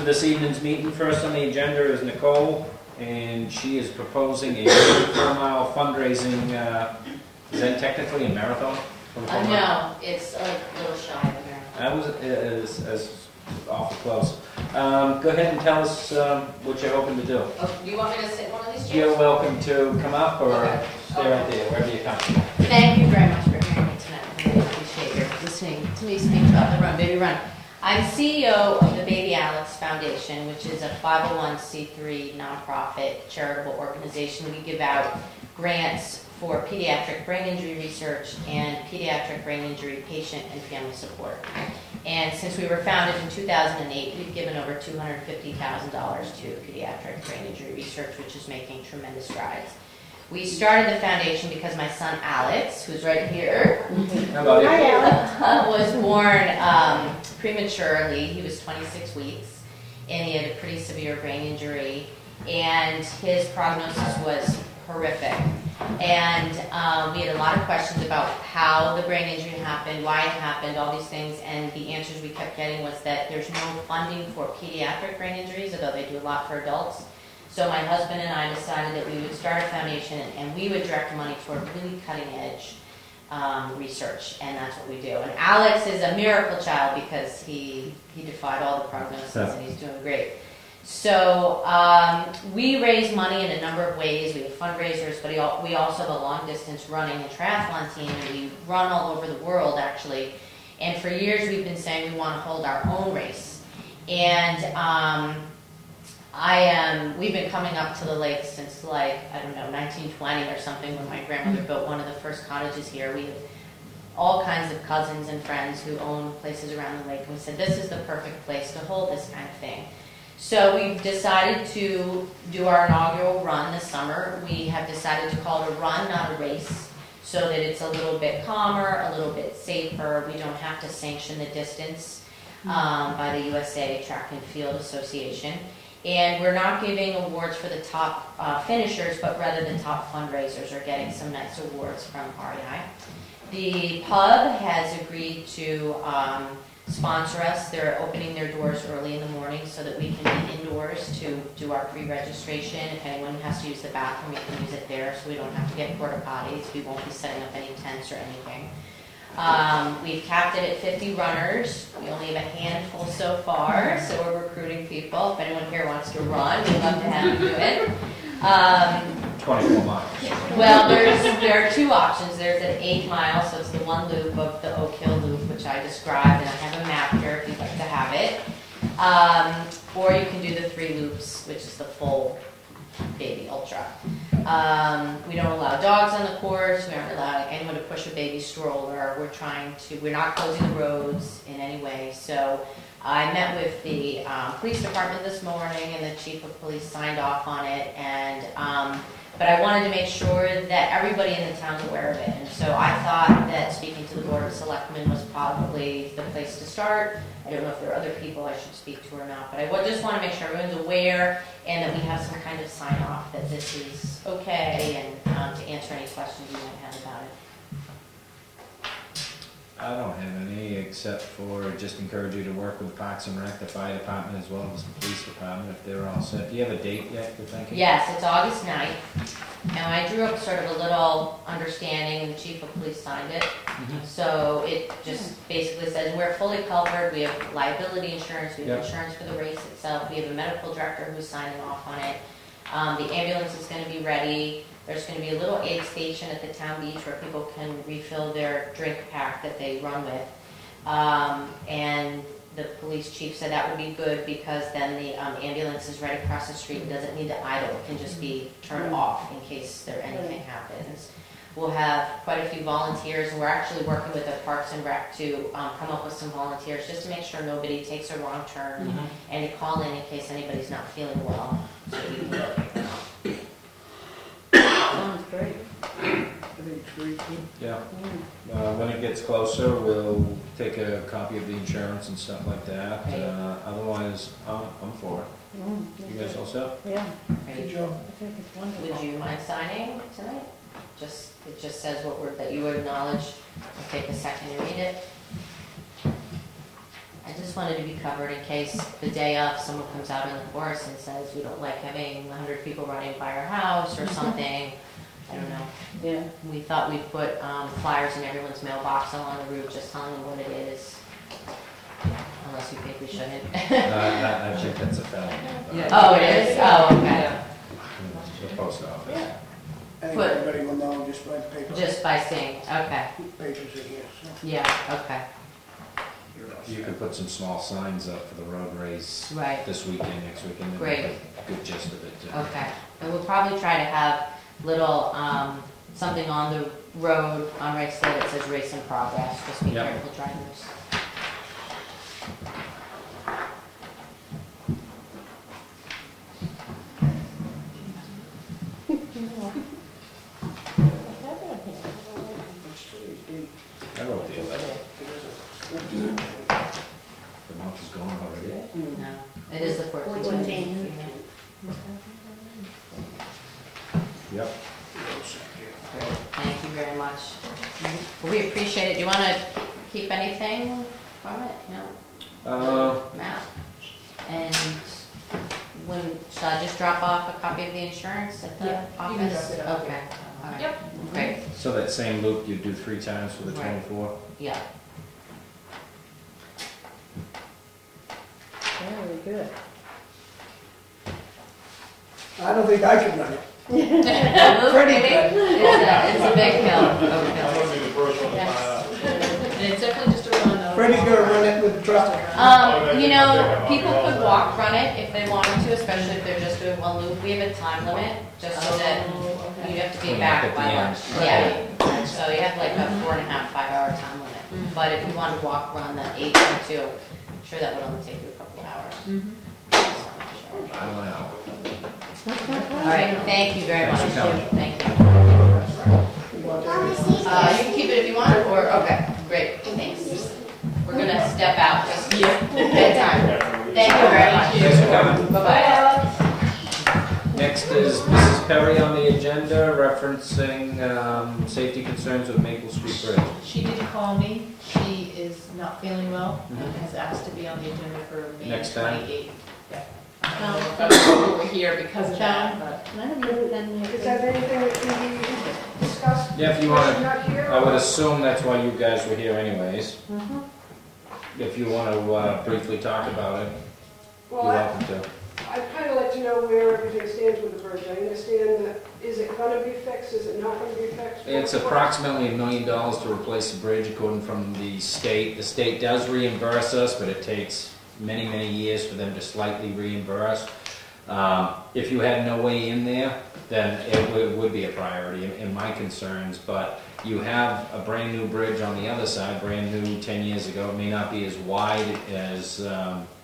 to this evening's meeting. First on the agenda is Nicole, and she is proposing a 4-mile fundraising, is that technically a marathon? No, it's a little shy of a marathon. That was as awful close. Go ahead and tell us what you're hoping to do. Oh, do you want me to sit in one of these chairs? You're welcome to come up or stay right there, wherever you come. Thank you very much for hearing me tonight. I really appreciate your listening to me speak about the Run Baby Run. I'm CEO of the Baby Alex Foundation, which is a 501c3 nonprofit charitable organization. We give out grants for pediatric brain injury research and pediatric brain injury patient and family support. And since we were founded in 2008, we've given over $250,000 to pediatric brain injury research, which is making tremendous strides. We started the foundation because my son Alex, who's right here, was born prematurely. He was 26 weeks, and he had a pretty severe brain injury, and his prognosis was horrific. And we had a lot of questions about how the brain injury happened, why it happened, all these things, and the answers we kept getting was that there's no funding for pediatric brain injuries, although they do a lot for adults. So my husband and I decided that we would start a foundation and we would direct money toward really cutting-edge research, and that's what we do. And Alex is a miracle child because he defied all the prognosis and he's doing great. So we raise money in a number of ways. We have fundraisers, but we also have a long-distance running and triathlon team, and we run all over the world, actually. And for years we've been saying we want to hold our own race. And we've been coming up to the lake since, like, I don't know, 1920 or something, when my grandmother built one of the first cottages here. We have all kinds of cousins and friends who own places around the lake, and we said this is the perfect place to hold this kind of thing. So we've decided to do our inaugural run this summer. We have decided to call it a run, not a race, so that it's a little bit calmer, a little bit safer. We don't have to sanction the distance by the USA Track and Field Association. And we're not giving awards for the top finishers, but rather the top fundraisers are getting some nice awards from REI. The pub has agreed to sponsor us. They're opening their doors early in the morning so that we can be indoors to do our pre-registration. If anyone has to use the bathroom, we can use it there, so we don't have to get porta potties. We won't be setting up any tents or anything. We've capped it at 50 runners. We only have a handful so far, so we're recruiting people. If anyone here wants to run, we'd love to have you do it. 24 miles. Well, there are two options. There's an 8 mile, so it's the one loop of the Oak Hill Loop, which I described, and I have a map here if you'd like to have it. Or you can do the 3 loops, which is the full baby ultra. We don't allow dogs on the course. We aren't allowing anyone to push a baby stroller. We're not closing the roads in any way. So I met with the police department this morning, and the chief of police signed off on it. And but I wanted to make sure that everybody in the town's aware of it. And so I thought that speaking to the Board of Selectmen was probably the place to start. I don't know if there are other people I should speak to or not, but I just want to make sure everyone's aware and that we have some kind of sign off that this is okay, and to answer any questions you might have about it. I don't have any, except for just encourage you to work with Parks and Rec, the fire department, as well as the police department, if they're all set. Do you have a date yet you're thinking? Yes, it's August 9th. And I drew up sort of a little understanding, and the chief of police signed it. So it just basically says we're fully covered. We have liability insurance. We have insurance for the race itself. We have a medical director who's signing off on it. The ambulance is going to be ready. There's going to be a little aid station at the town beach where people can refill their drink pack that they run with. And the police chief said that would be good because then the ambulance is right across the street and doesn't need to idle. It can just be turned off in case anything happens. We'll have quite a few volunteers, and we're actually working with the Parks and Rec to come up with some volunteers just to make sure nobody takes a wrong turn, and to call in case anybody's not feeling well, so we can go pick them up. Sounds great. Yeah. When it gets closer, we'll take a copy of the insurance and stuff like that. Otherwise, I'm for it. You guys all set? Yeah. Good job. I think it's wonderful. Would you mind signing tonight? It just says that you would acknowledge. I'll take a second to read it. I just wanted to be covered in case the day of someone comes out in the forest and says, we don't like having 100 people running by our house or something. I don't know. Yeah. We thought we'd put flyers in everyone's mailbox along the route, just telling them what it is. Unless you think we shouldn't. I think that's a felony. Yeah. Oh, it is? Oh, okay. Yeah. The post office. Yeah. I think Put- everybody will know just by the paper. Just by saying, okay. Papers in here, so Yeah, okay. you're all You set. could put some small signs up for the road race Right. this weekend, next weekend. and Great. make a good gist of it, too. Okay. And we'll probably try to have little, something on the road on Race Day that says race in progress. Just be Yep. careful drivers. What's today's date? I wrote the 11th. It isn't. The month is gone already. No, it is the 14th. Yep. You're all set here. Great, thank you very much. Well, we appreciate it. Do you want to keep anything from it? No? Matt? And when, should I just drop off a copy of the insurance at the Yeah, office? you can drop it off, Okay. All right. Yep. Great, So that same loop you do 3 times for the Right. 24th? yeah. Very good. I don't think I could run it. Pretty good. It's a big hill. That would be the first one to find out. And it's definitely just a run though. Freddie's gonna run it with the truck. You know, people could walk run it if they wanted to, especially if they're just doing one loop. We have a time limit, just so that Oh, you okay. have to be Clean up back at by the lunch. end. Yeah, so you have like a 4.5, 5-hour time limit. But if you want to walk run the 8 to 2, I'm sure that would only take you a couple of hours. Mhm. I don't know. All right, thank you very much. Thanks for coming. Thank you. You can keep it if you want, or, okay, great, thanks. We're gonna step out, just bedtime. Thank you very much. Thanks for coming. Bye-bye. Next is Mrs. Perry on the agenda referencing safety concerns with Maple Street Bridge. She did call me. She is not feeling well and Mhm. has asked to be on the agenda for May Next time? 28th. Yeah. I don't know if that's why we're here because of that, but. Is that anything that can be discussed? Yeah, if you want to, Not here? I would assume that's why you guys were here anyways. If you want to briefly talk about it, you're Well, welcome to. I'd kind of like to know where everything stands with the bridge. I understand that, is it going to be fixed, is it not going to be fixed? It's approximately $1 million to replace the bridge according from the state. The state does reimburse us, but it takes many, many years for them to slightly reimburse. If you had no way in there, then it would be a priority in my concerns, but you have a brand new bridge on the other side, brand new 10 years ago. It may not be as wide as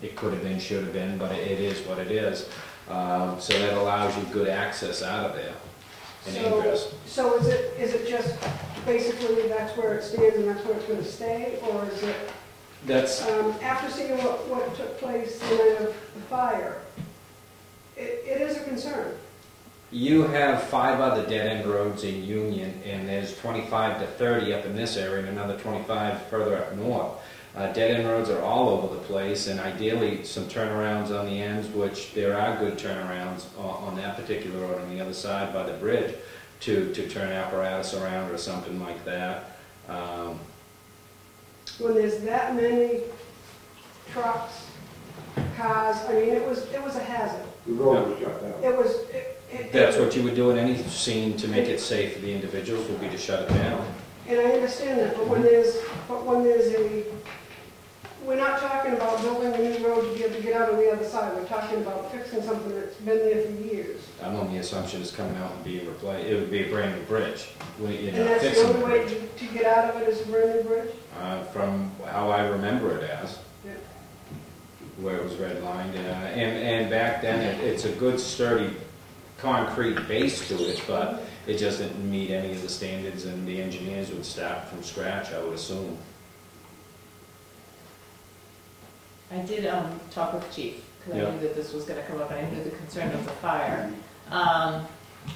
it could have been, should have been, but it is what it is. So that allows you good access out of there and ingress. So is it just basically that's where it stands and that's where it's going to stay? Or is it, That's, after seeing what took place the night of the fire, it is a concern? you have 5 other dead-end roads in Union, and there's 25 to 30 up in this area and another 25 further up north. Dead-end roads are all over the place, and ideally some turnarounds on the ends, which there are good turnarounds on that particular road on the other side by the bridge to turn apparatus around or something like that. When there's that many trucks, cars, I mean, it was a hazard. The road was shut down. It was, That's what you would do in any scene to make it safe for the individuals, would be to shut it down. And I understand that, but when there's a, we're not talking about building a new road to be able to get out on the other side. We're talking about fixing something that's been there for years. I'm on the assumption it's coming out and being replaced. It would be a brand new bridge. You're And not that's the fixing the only way bridge. to get out of it is a brand new bridge? From how I remember it as, Yeah. where it was redlined. And back then, it's a good sturdy concrete base to it, but it just didn't meet any of the standards, and the engineers would start from scratch, I would assume. I did talk with Chief, because I Yeah. knew that this was going to come up, and I knew the concern of the fire.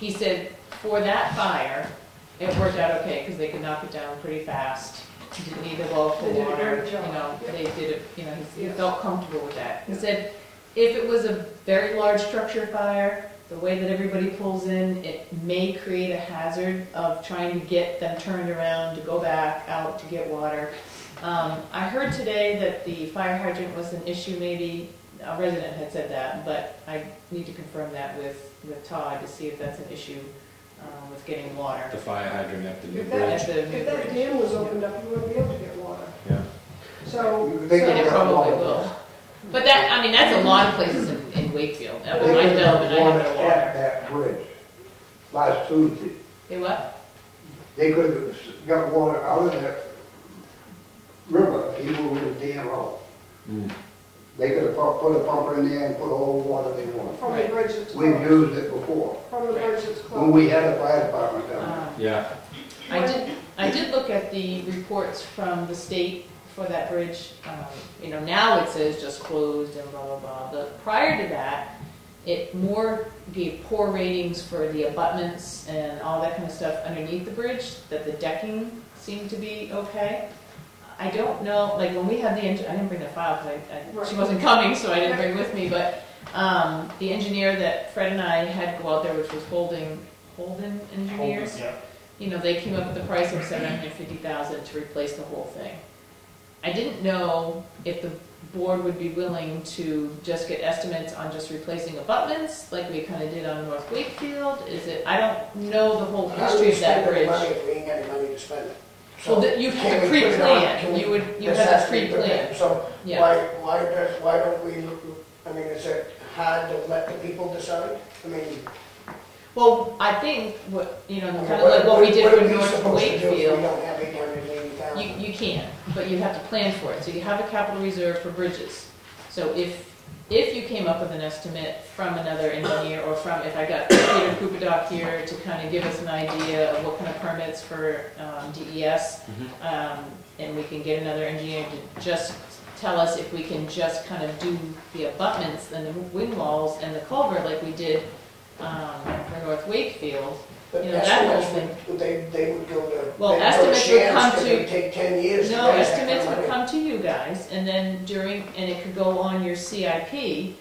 He said for that fire, it worked out okay, because they could knock it down pretty fast. didn't need to go for They did a water, great job. you know, Yeah. they did it, you know, he Yes. felt comfortable with that. He Yeah. said, if it was a very large structure fire, the way that everybody pulls in, it may create a hazard of trying to get them turned around to go back out to get water. I heard today that the fire hydrant was an issue, maybe, a resident had said that, but I need to confirm that with Todd to see if that's an issue with getting water. The fire hydrant at the new If that- bridge. At the new If that bridge. dam was opened up, you wouldn't be able to get water. Yeah. So, You think And it they got probably water. will. But that, I mean, that's a lot of places in Wakefield. That was They my could have development, I water have no at water. that bridge last Tuesday. They what? They could have got water out of that river, even with the dam out. Mm. They could have put a pumper in there and put all the water they want. from the bridge that's We've closed. used it before, From the bridge that's when closed. we had a fire department down Yeah. I did look at the reports from the state for that bridge. You know, now it says just closed and blah, blah, blah. But prior to that, it more gave poor ratings for the abutments and all that kind of stuff underneath the bridge, that the decking seemed to be okay. I don't know, like when we had the engine, I didn't bring the file because she wasn't coming, so I didn't bring it with me, but the engineer that Fred and I had go out there, which was Holden Engineers, Yeah. you know, they came up with the price of $750,000 to replace the whole thing. I didn't know if the board would be willing to just get estimates on just replacing abutments, like we kind of did on North Wakefield. Is it, I don't know the whole How do we history of that spend the bridge. money if we ain't got any money to spend it? Well, you have Can to we put it on? Can pre-plan, we- you would, you this have has to to be pre-plan, prepared. So yeah. why don't we, I mean, is it hard to let the people decide? I mean, Well, I think what, you know, I mean, kind of like what we did what for are we North supposed to do if we Wakefield. don't have 880,000? You can, but you have to plan for it. So you have a capital reserve for bridges. So if you came up with an estimate from another engineer or from, if I got Peter Kupadoc here to kind of give us an idea of what kind of permits for DES, and we can get another engineer to just tell us if we can just kind of do the abutments and the wing walls and the culvert like we did for North Wakefield. But you know, that whole estimates would, they would go to. Well, they'd go to estimates would Shands, come 'cause to- it'd take 10 years. to No, pay that kind of estimates would money. come to you guys, and then and it could go on your CIP,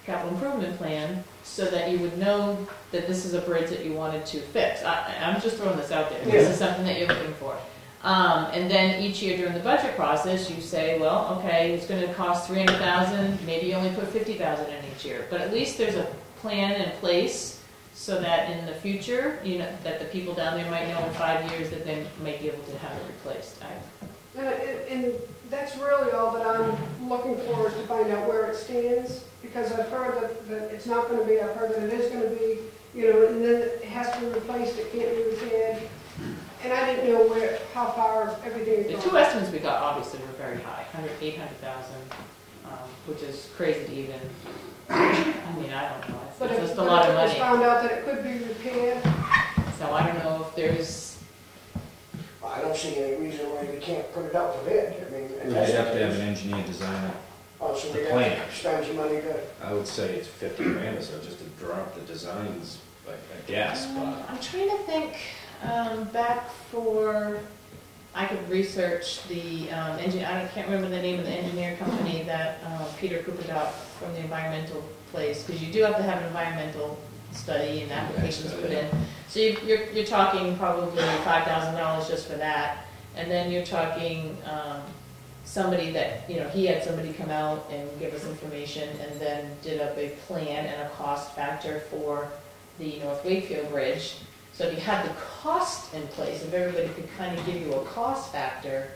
capital improvement plan, so that you would know that this is a bridge that you wanted to fix. I'm just throwing this out there, this Yeah. is something that you're looking for. And then each year during the budget process, you say, well, okay, it's gonna cost 300,000, maybe you only put 50,000 in each year, but at least there's a plan in place so that in the future, you know, that the people down there might know in 5 years that they might be able to have it replaced. And that's really all that I'm looking for, is to find out where it stands, because I've heard that it's not gonna be, I've heard that it is gonna be, you know, and then it has to be replaced, it can't be repaired. And I didn't know how far everything The is two going. estimates we got obviously were very high, 800,000, which is crazy to even, I mean, I don't know, But it's if just a lot of it was money. found out that it could be repaired, So I don't know if there's, I don't see any reason why we can't put it out to bid. I mean, We'd have to have an engineer design it. Also, the we plan. have to spend some money to. I would say it's 50 grand or so just to draw up the designs, I guess, but. I'm trying to think, back for, I could research the engineer, I can't remember the name of the engineer company that Peter Kupadoc from the environmental place, because you do have to have an environmental study and applications put in. So you're talking probably $5,000 just for that, and then you're talking somebody that, you know, he had somebody come out and give us information and then did up a plan and a cost factor for the North Wakefield Bridge. So if you had the cost in place, if everybody could kind of give you a cost factor,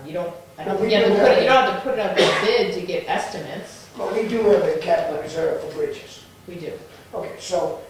you don't have to put it out the bid to get estimates. Well, we do have a capital reserve for bridges. We do. Okay, so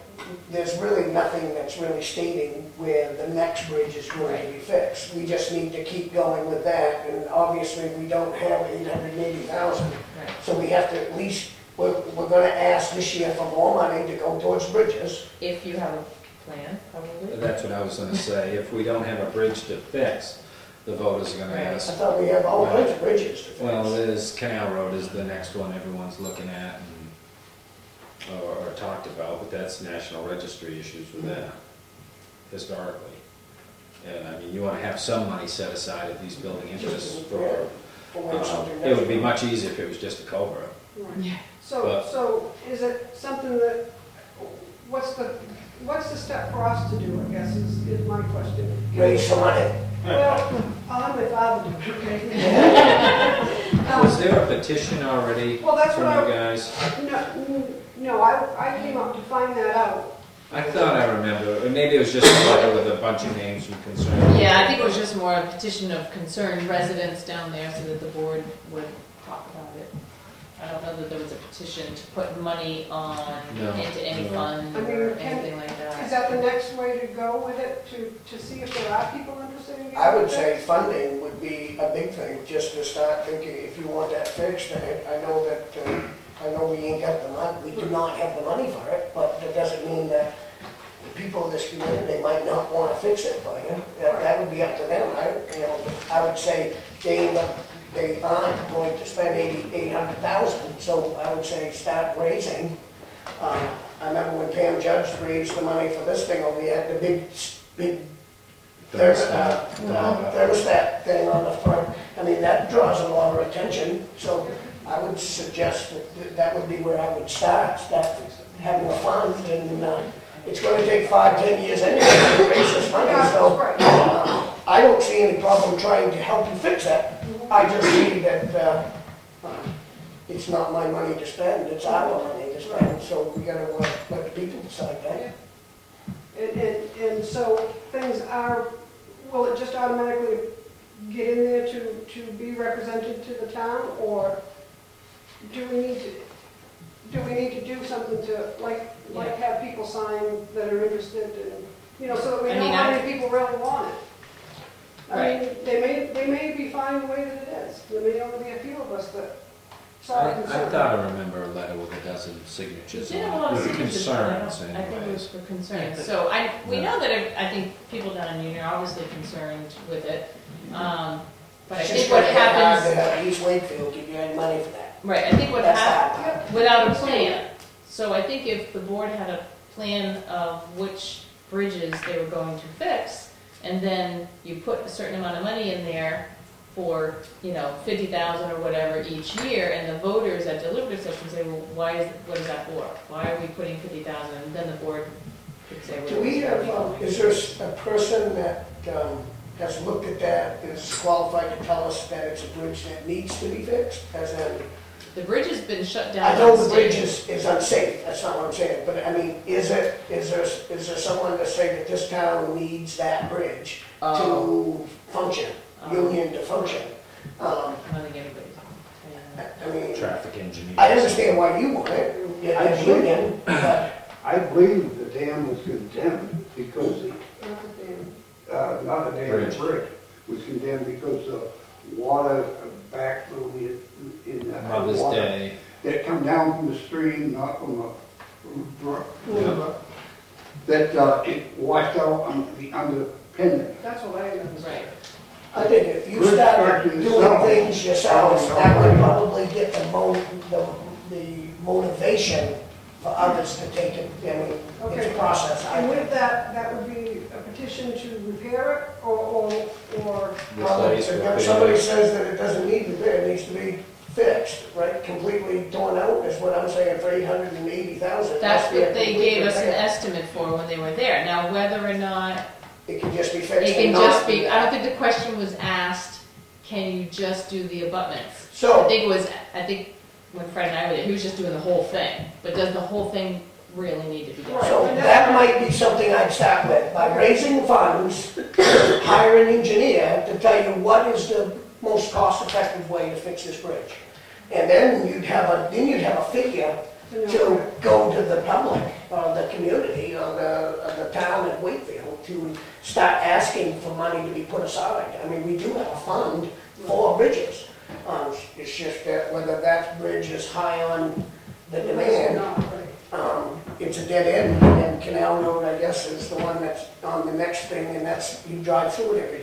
there's really nothing that's really stating where the next bridge is going to be fixed. We just need to keep going with that, and obviously we don't have 880,000. Right. So we have to at least, we're gonna ask this year for more money to go towards bridges. If you have a plan, probably. That's what I was gonna say, if we don't have a bridge to fix, the voters are gonna Right. I ask. thought we have all kinds of bridges to fix. Well, there's Canal Road is the next one everyone's looking at or talked about, but that's National Registry issues with that, historically. And I mean, you want to have some money set aside at these building interests for, For when something it would be does- much easier if it was just a culvert. Yeah. So is it something that, what's the step for us to do, I guess, is my question. Raise some money. Well, I'll have my father do it, okay? Was there a petition already Well, that's from what you guys? No, I came up to find that out. I thought I remember, or maybe it was just a letter with a bunch of names from concerned. Yeah, I think it was just more a petition of concerned residents down there so that the board would talk about it. I don't know that there was a petition to put money on, No, into any no. fund I mean, or anything like Is that. that the next way to go with it, to see if there are people interested in getting I would it say fixed? funding would be a big thing, just to start thinking, if you want that fixed, and I know that, I know we ain't got the money, we do not have the money for it, but that doesn't mean that the people in this community, they might not want to fix it for you. That would be up to them. I would say they aren't going to spend 800,000, so I would say start raising. I remember when Pam Judge raised the money for this thing over here, the big thermostat thing on the front. I mean, that draws a lot of attention, so I would suggest that would be where I would start having a fund, and it's going to take 5-10 years anyway to raise this money, so I don't see any problem trying to help you fix that. I just see that it's not my money to spend, it's our money to spend, so we gotta let the people decide that. And so things are, will it just automatically get in there to be represented to the town, or do we need to do something to, like have people sign that are interested, and, so that we know how many people really want it? I mean, they may be fine the way that it is. There may only be a few of us that saw it. I thought I remember a letter with a dozen signatures It did have a lot of on it. signatures, but Concerns I think it was anyways. for concerns. So we know that I think people down in Union are obviously concerned with it. But I It's think just what gonna get hard happens, to have East Wakefield give you any money for that. right, I think what That's happens, hard. without a plan. So I think if the board had a plan of which bridges they were going to fix, and then you put a certain amount of money in there for, 50,000 or whatever each year, and the voters at deliberative sessions say, well, what is that for? Why are we putting 50,000? And then the board could say, well. Do we have, is there a person that has looked at that, is qualified to tell us that it's a bridge that needs to be fixed, as in? The bridge has been shut down. I know on the state. bridge is unsafe, that's not what I'm saying, but I mean, is there someone to say that this town needs that bridge to function, Union to function? I don't think anybody's. I mean, Traffic engineers. I understand why you want it, as Union, but I believe the dam was condemned because not a dam, Bridge. bridge was condemned because the water backflow in the Mother's water Day. that come down from the stream, not from the brook, Yeah. that it washed out on the underpinning. That's what I know. Right. I think if you Bridge start construction doing itself. things yourself, that would probably get the motivation for others to take it, I mean, it's Okay. a process. I And think. with that would be a petition to repair it, or Well, Replace, if somebody says that it doesn't need repair, it needs to be fixed, right, completely torn out, is what I'm saying, for 880,000. That's what they gave us an estimate for when they were there. Now, whether or not It can just be fixed. it can and not just be be, I don't think the question was asked, can you just do the abutments? I So, think when Fred and I were there, he was just doing the whole thing. But does the whole thing really need to be done? so that might be something I'd start with, by raising funds, hire an engineer to tell you what is the most cost-effective way to fix this bridge. And then you'd have a figure to go to the public, or the community, or the town of Wakefield, to start asking for money to be put aside. I mean, we do have a fund for bridges. It's just that whether that bridge is high on the demand, it's a dead end, and Canal Road, I guess, is the one that's on the next thing, and that's, you drive through it every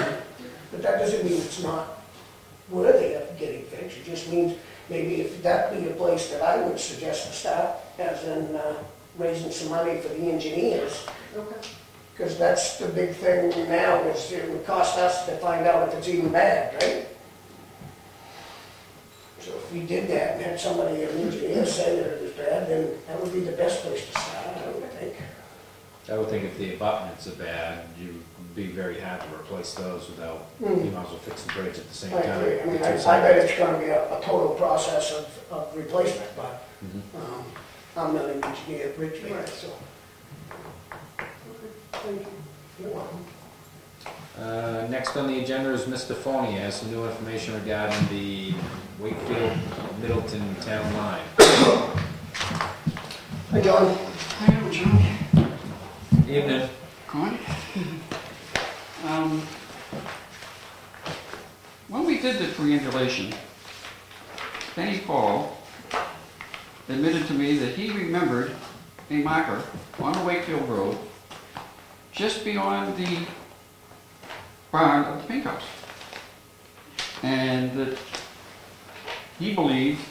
day. But that doesn't mean it's not worthy of getting fixed, it just means maybe if that be a place that I would suggest to start, as in raising some money for the engineers. Okay. Because that's the big thing now, is it would cost us to find out if it's even bad, right? So if we did that and had somebody, an engineer, say that it was bad, then that would be the best place to start, I would think. I would think if the abutments are bad, you would be very hard to replace those without, you might as well fix the bridge at the same I time. agree. I mean, I bet it's gonna be a total process of replacement, but I'm not an engineer, bridge maker, so. Thank you. You're welcome. Next on the agenda is Mr. Forney has some new information regarding the Wakefield Middleton Town Line. Hi, John. Hi, John. Evening. Con. When we did the triangulation, Benny Paul admitted to me that he remembered a marker on the Wakefield Road just beyond the barn of the pink house. And that he believed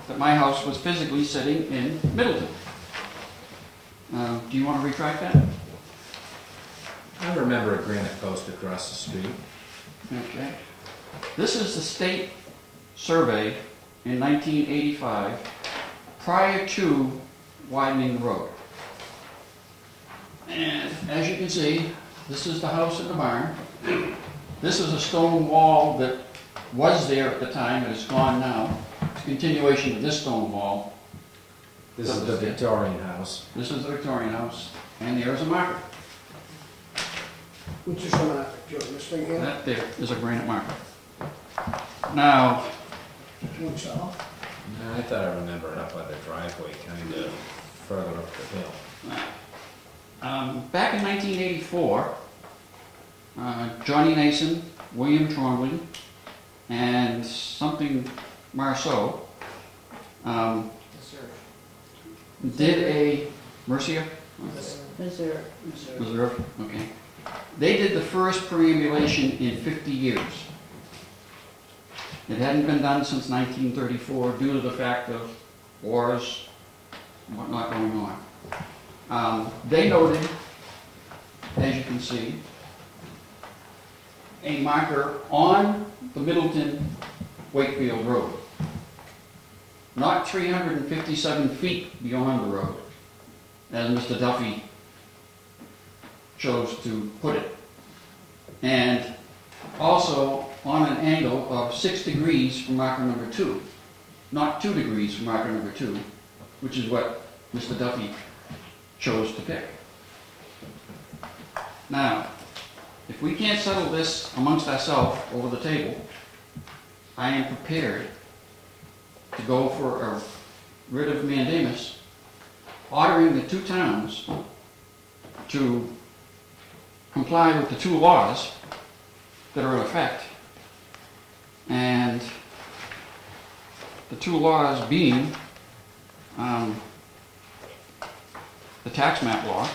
that my house was physically sitting in Middleton. Do you want to retract that? I remember a granite post across the street. Okay. This is the state survey in 1985 prior to widening the road. And as you can see, this is the house in the barn. This is a stone wall that was there at the time, and it's gone now. It's a continuation of this stone wall. This is the Victorian house. This is the Victorian house, and there's a marker. Which is the marker, Joe, this thing here? That there is a granite marker. Now, Which off? No, I thought I remembered up by the driveway, kind of further up the hill. back in 1984, Johnny Nason, William Trombley, and something Marceau did a Mercia? Reserve. Reserve, okay. They did the first perambulation in 50 years. It hadn't been done since 1934 due to the fact of wars and whatnot going on. They noted, as you can see, a marker on the Middleton Wakefield Road. Not 357 feet beyond the road, as Mr. Duffy chose to put it. And also on an angle of 6 degrees from marker number 2. Not 2 degrees from marker number 2, which is what Mr. Duffy chose to pick. Now, if we can't settle this amongst ourselves over the table, I am prepared to go for a writ of mandamus ordering the 2 towns to comply with the 2 laws that are in effect, and the 2 laws being the tax map law,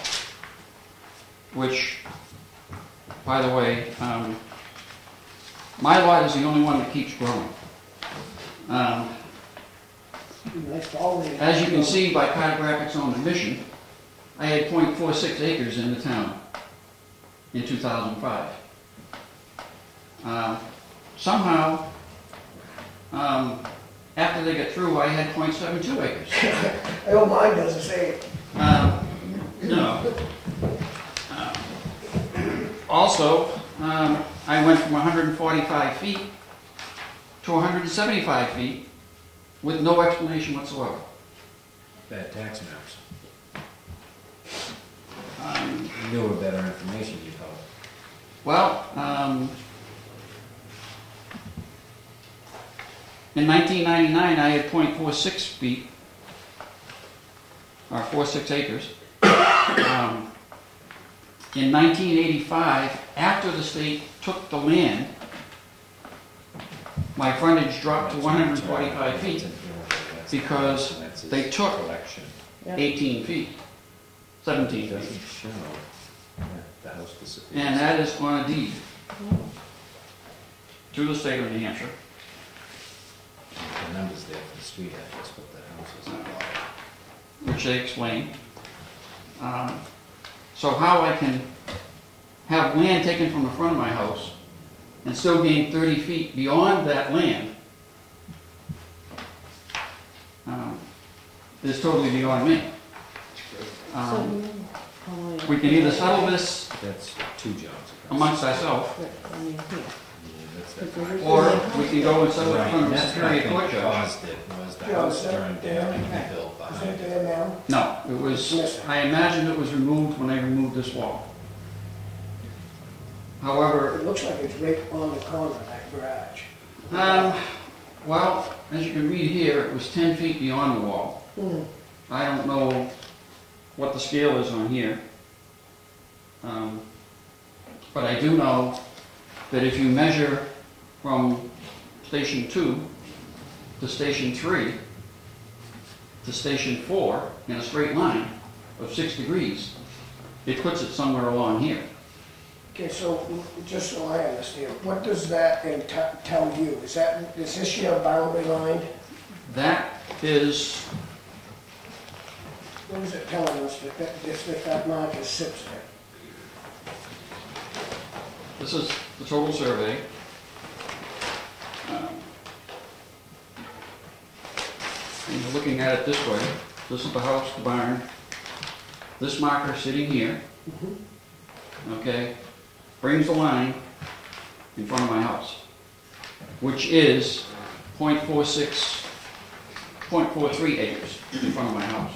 which, by the way, my lot is the only one that keeps growing. As you can see by cartographics on the mission, I had 0.46 acres in the town in 2005. Somehow, after they got through, I had 0.72 acres. I hope mine does the same. No. Also, I went from 145 feet to 175 feet with no explanation whatsoever. Bad tax maps. Newer, better information, you hope. Well, in 1999, I had 0.46 feet, or 46 acres. In 1985, after the state took the land, my frontage dropped to 145 feet because they took 18 feet, 17 feet. And that is on a deed to the state of New Hampshire. The numbers there for the street address, but the house is Which they explain. So how I can have land taken from the front of my house and still gain 30 feet beyond that land is totally beyond me. We can either settle this That's 2 jobs. amongst ourselves, Yeah, that's that. or we can go and settle it Right, from and the that's what I Superior think Court judge. caused it, was the Yeah, house so- burned down and rebuilt Is behind it it. there now? No, it was, I imagine it was removed when they removed this wall. However, It looks like it's right on the corner of that garage. well, as you can read here, it was 10 feet beyond the wall. I don't know what the scale is on here. But I do know that if you measure from station 2 to station 3 to station 4 in a straight line of 6 degrees, it puts it somewhere along here. Okay, so, just so I understand, what does that tell you? Is this your boundary line? That is, What is it telling us that marker sits there? this is the total survey. And you're looking at it this way. This is the house, the barn. This marker sitting here, okay, brings the line in front of my house, which is 0.43 acres in front of my house,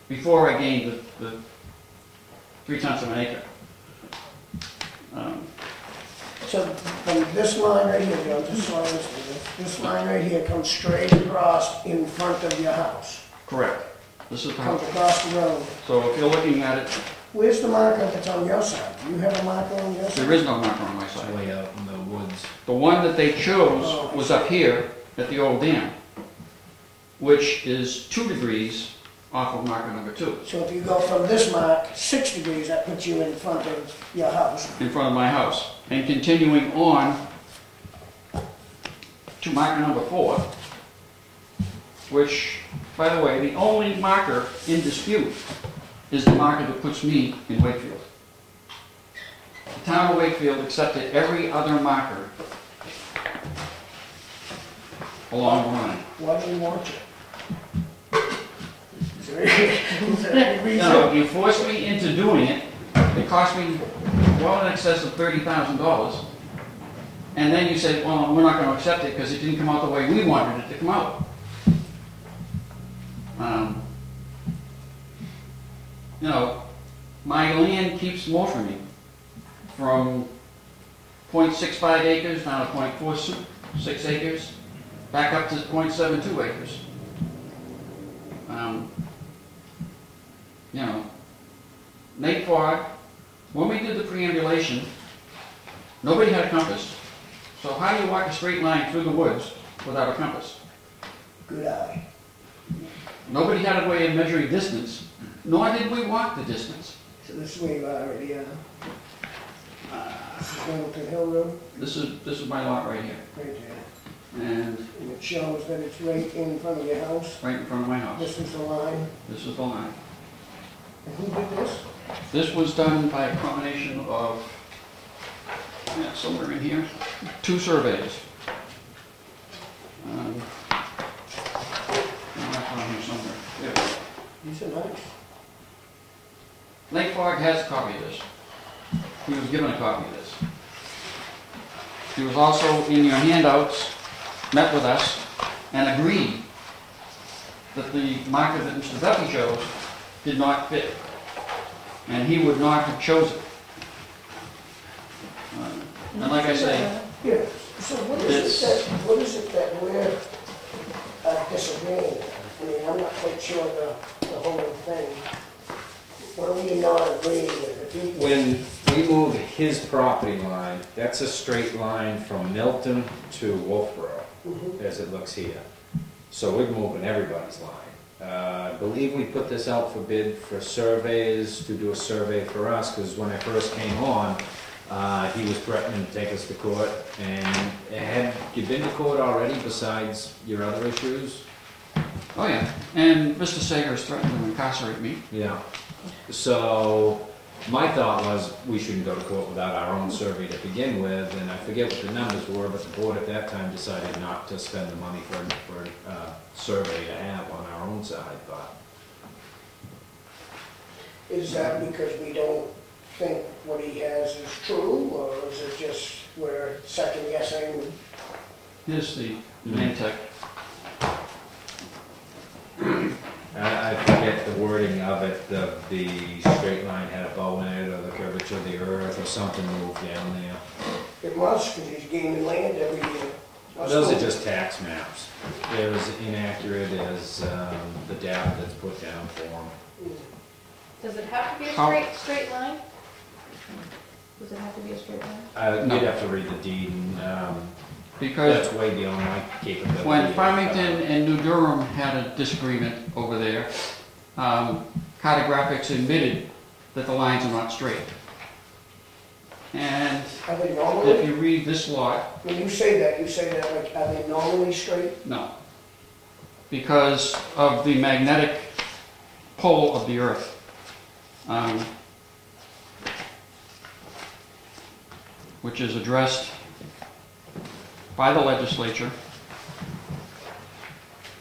before I gained the 3/10 of an acre. So from this line right here, Joe, just so I understand, this line right here comes straight across in front of your house. Correct. This is the Comes house. across the road. So if you're looking at it, Where's the marker that's on your side? Do you have a marker on your side? there is no marker on my It's side. way out in the woods. The one that they chose was up here at the old dam, which is 2 degrees off of marker number 2, So if you go from this mark 6 degrees, that puts you in front of your house. in front of my house. And continuing on to marker number 4, which, by the way, the only marker in dispute is the marker that puts me in Wakefield. The town of Wakefield accepted every other marker along the line. Why do you want it? Is there any reason? No, you forced me into doing it. It cost me well in excess of $30,000. And then you said, well, we're not going to accept it because it didn't come out the way we wanted it to come out. You know, my land keeps morphing from 0.65 acres down to 0.46 acres, back up to 0.72 acres. You know, Nate Fogg, when we did the preambulation, nobody had a compass. So how do you walk a straight line through the woods without a compass? Good eye. Nobody had a way of measuring distance, nor did we walk the distance. So this is where you are already, this is Hamilton Hill Road, This is my lot right here, right there. and And it shows that it's right in front of your house. right in front of my house. This is the line. This is the line. And who did this? This was done by a combination of, somewhere in here, 2 surveys. That's on here somewhere. Yeah. These are nice. Nate Fogg has a copy of this. He was given a copy of this. He was also in your handouts, met with us, and agreed that the marker that Mr. Duffy chose did not fit. And he would not have chosen. And like I say, Yeah, so what is it that we're disagreeing? I mean, I'm not quite sure the whole thing. What are we not agreeing with? When we move his property line, that's a straight line from Milton to Wolfboro, as it looks here. So we're moving everybody's line. I believe we put this out for bid for surveys, to do a survey for us, because when I first came on, he was threatening to take us to court. And had you been to court already besides your other issues? oh yeah, and Mr. Sager is threatening to incarcerate me. Yeah. So My thought was, we shouldn't go to court without our own survey to begin with, and I forget what the numbers were, but the board at that time decided not to spend the money for a survey to have on our own side, but. Is that because we don't think what he has is true, or is it just we're second guessing? Here's the land tech. I forget the wording of it, the straight line had a bow in it, or the curvature of the earth, or something moved down there. It must, because he's gaining land every year. Those are just tax maps. They're as inaccurate as the data that's put down for them. Does it have to be a How- straight line? Does it have to be a straight line? You'd have to read the deed, and Because that's way beyond my capability. when Farmington and New Durham had a disagreement over there, cartographics admitted that the lines are not straight. And Are they if normally, you read this lot, when you say that like, are they normally straight? no. Because of the magnetic pole of the earth. Which is addressed by the legislature.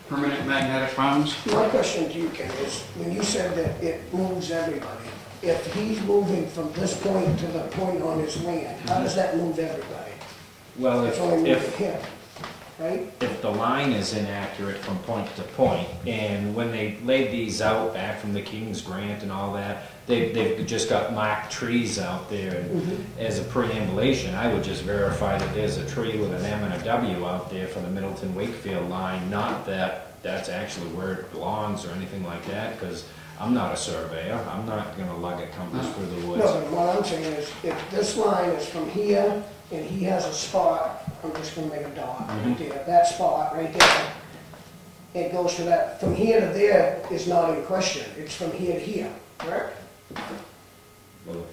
Permanent magnetic bounds. My question to you, Ken, is when you said that it moves everybody, if he's moving from this point to the point on his land, how does that move everybody? Well, It's only moving if him, right? the line is inaccurate from point to point, and when they laid these out back from the King's Grant and all that, they've just got marked trees out there, and as a preambulation, I would just verify that there's a tree with an M and a W out there for the Middleton Wakefield line, not that that's actually where it belongs or anything like that, because I'm not a surveyor. I'm not gonna lug a compass through the woods. No, but what I'm saying is, if this line is from here, and he has a spot, I'm just gonna make a dot right there, that spot right there, it goes to that, from here to there is not in question, it's from here to here, correct? Well,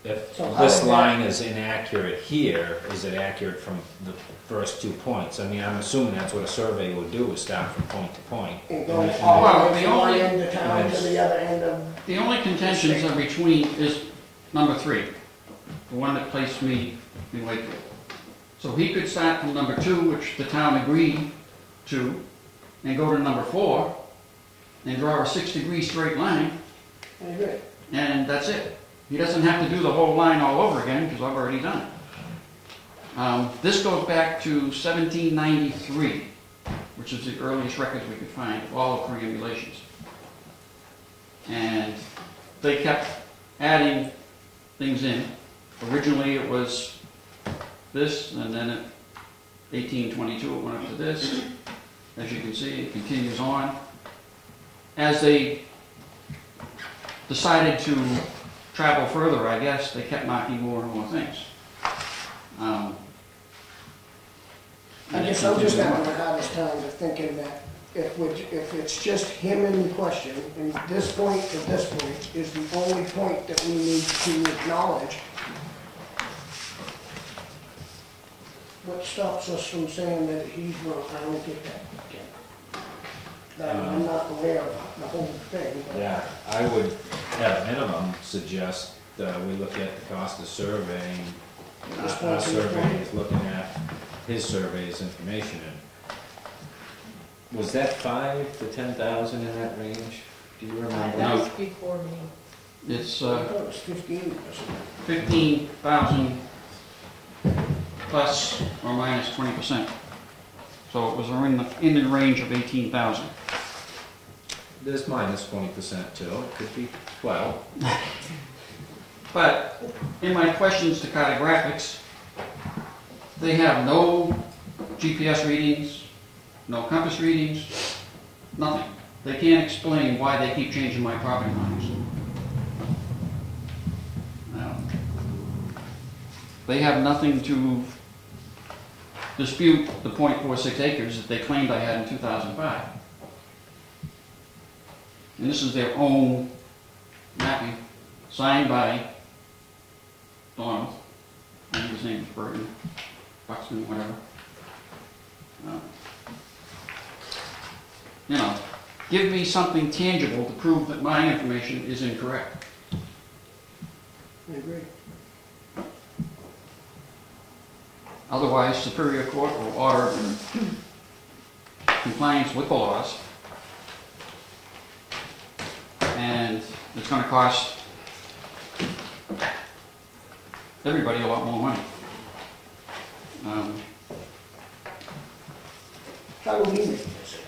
if So how this did that- line is inaccurate here, is it accurate from the first 2 points? I mean, I'm assuming that's what a survey would do, is start from point to point. And go And- all Well, the way the from one only- end of town to the other end of, The only contentions are between is number 3, the one that placed me in Wakefield. So he could start from number 2, which the town agreed to, and go to number 4, and draw a 6-degree straight line, I agree. and that's it. He doesn't have to do the whole line all over again, because I've already done it. This goes back to 1793, which is the earliest records we could find of all the preambulations. And they kept adding things in. Originally it was this, and then in 1822 it went up to this. As you can see, it continues on. As they decided to travel further, I guess, they kept marking more and more things. I guess I'm just having the hardest time of thinking that if it's just him in question, and this point to this point is the only point that we need to acknowledge, what stops us from saying that he's wrong? I don't get that. That I'm not aware of the whole thing. but- Yeah, I would, at minimum, suggest we look at the cost of surveying. This Our point to this survey point? is looking at his survey's information. And was that 5 to 10,000 in that range? Do you remember? That No. was before me. It's I thought it was 15 or something. 15,000 plus or minus 20%. So it was in the range of 18,000. There's minus 20% too. It could be 12. But in my questions to cartographics, they have no GPS readings, no compass readings, nothing. They can't explain why they keep changing my property lines. They have nothing to dispute the .46 acres that they claimed I had in 2005. And this is their own mapping, signed by Donald, I think his name is Burton, Buxton, whatever. You know, give me something tangible to prove that my information is incorrect. I agree. Otherwise, Superior Court will order compliance with the laws. And it's gonna cost everybody a lot more money. How do we make this?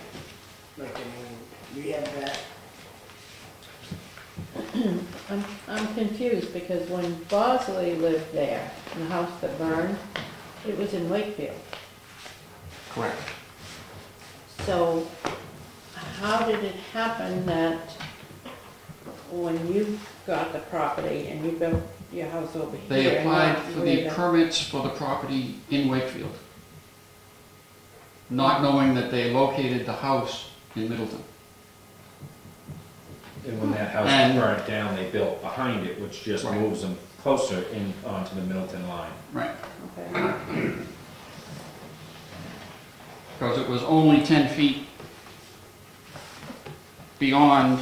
Like, I mean, we have that, I'm confused because when Bosley lived there, in the house that burned, it was in Wakefield. Correct. So how did it happen that when you got the property and you built your house over here? They applied not for where the permits for the property in Wakefield, not knowing that they located the house in Middleton. And when that house And- burnt down, they built behind it, which just Right. moves them closer in onto the Middleton line. Right. Okay. Because it was only 10 feet beyond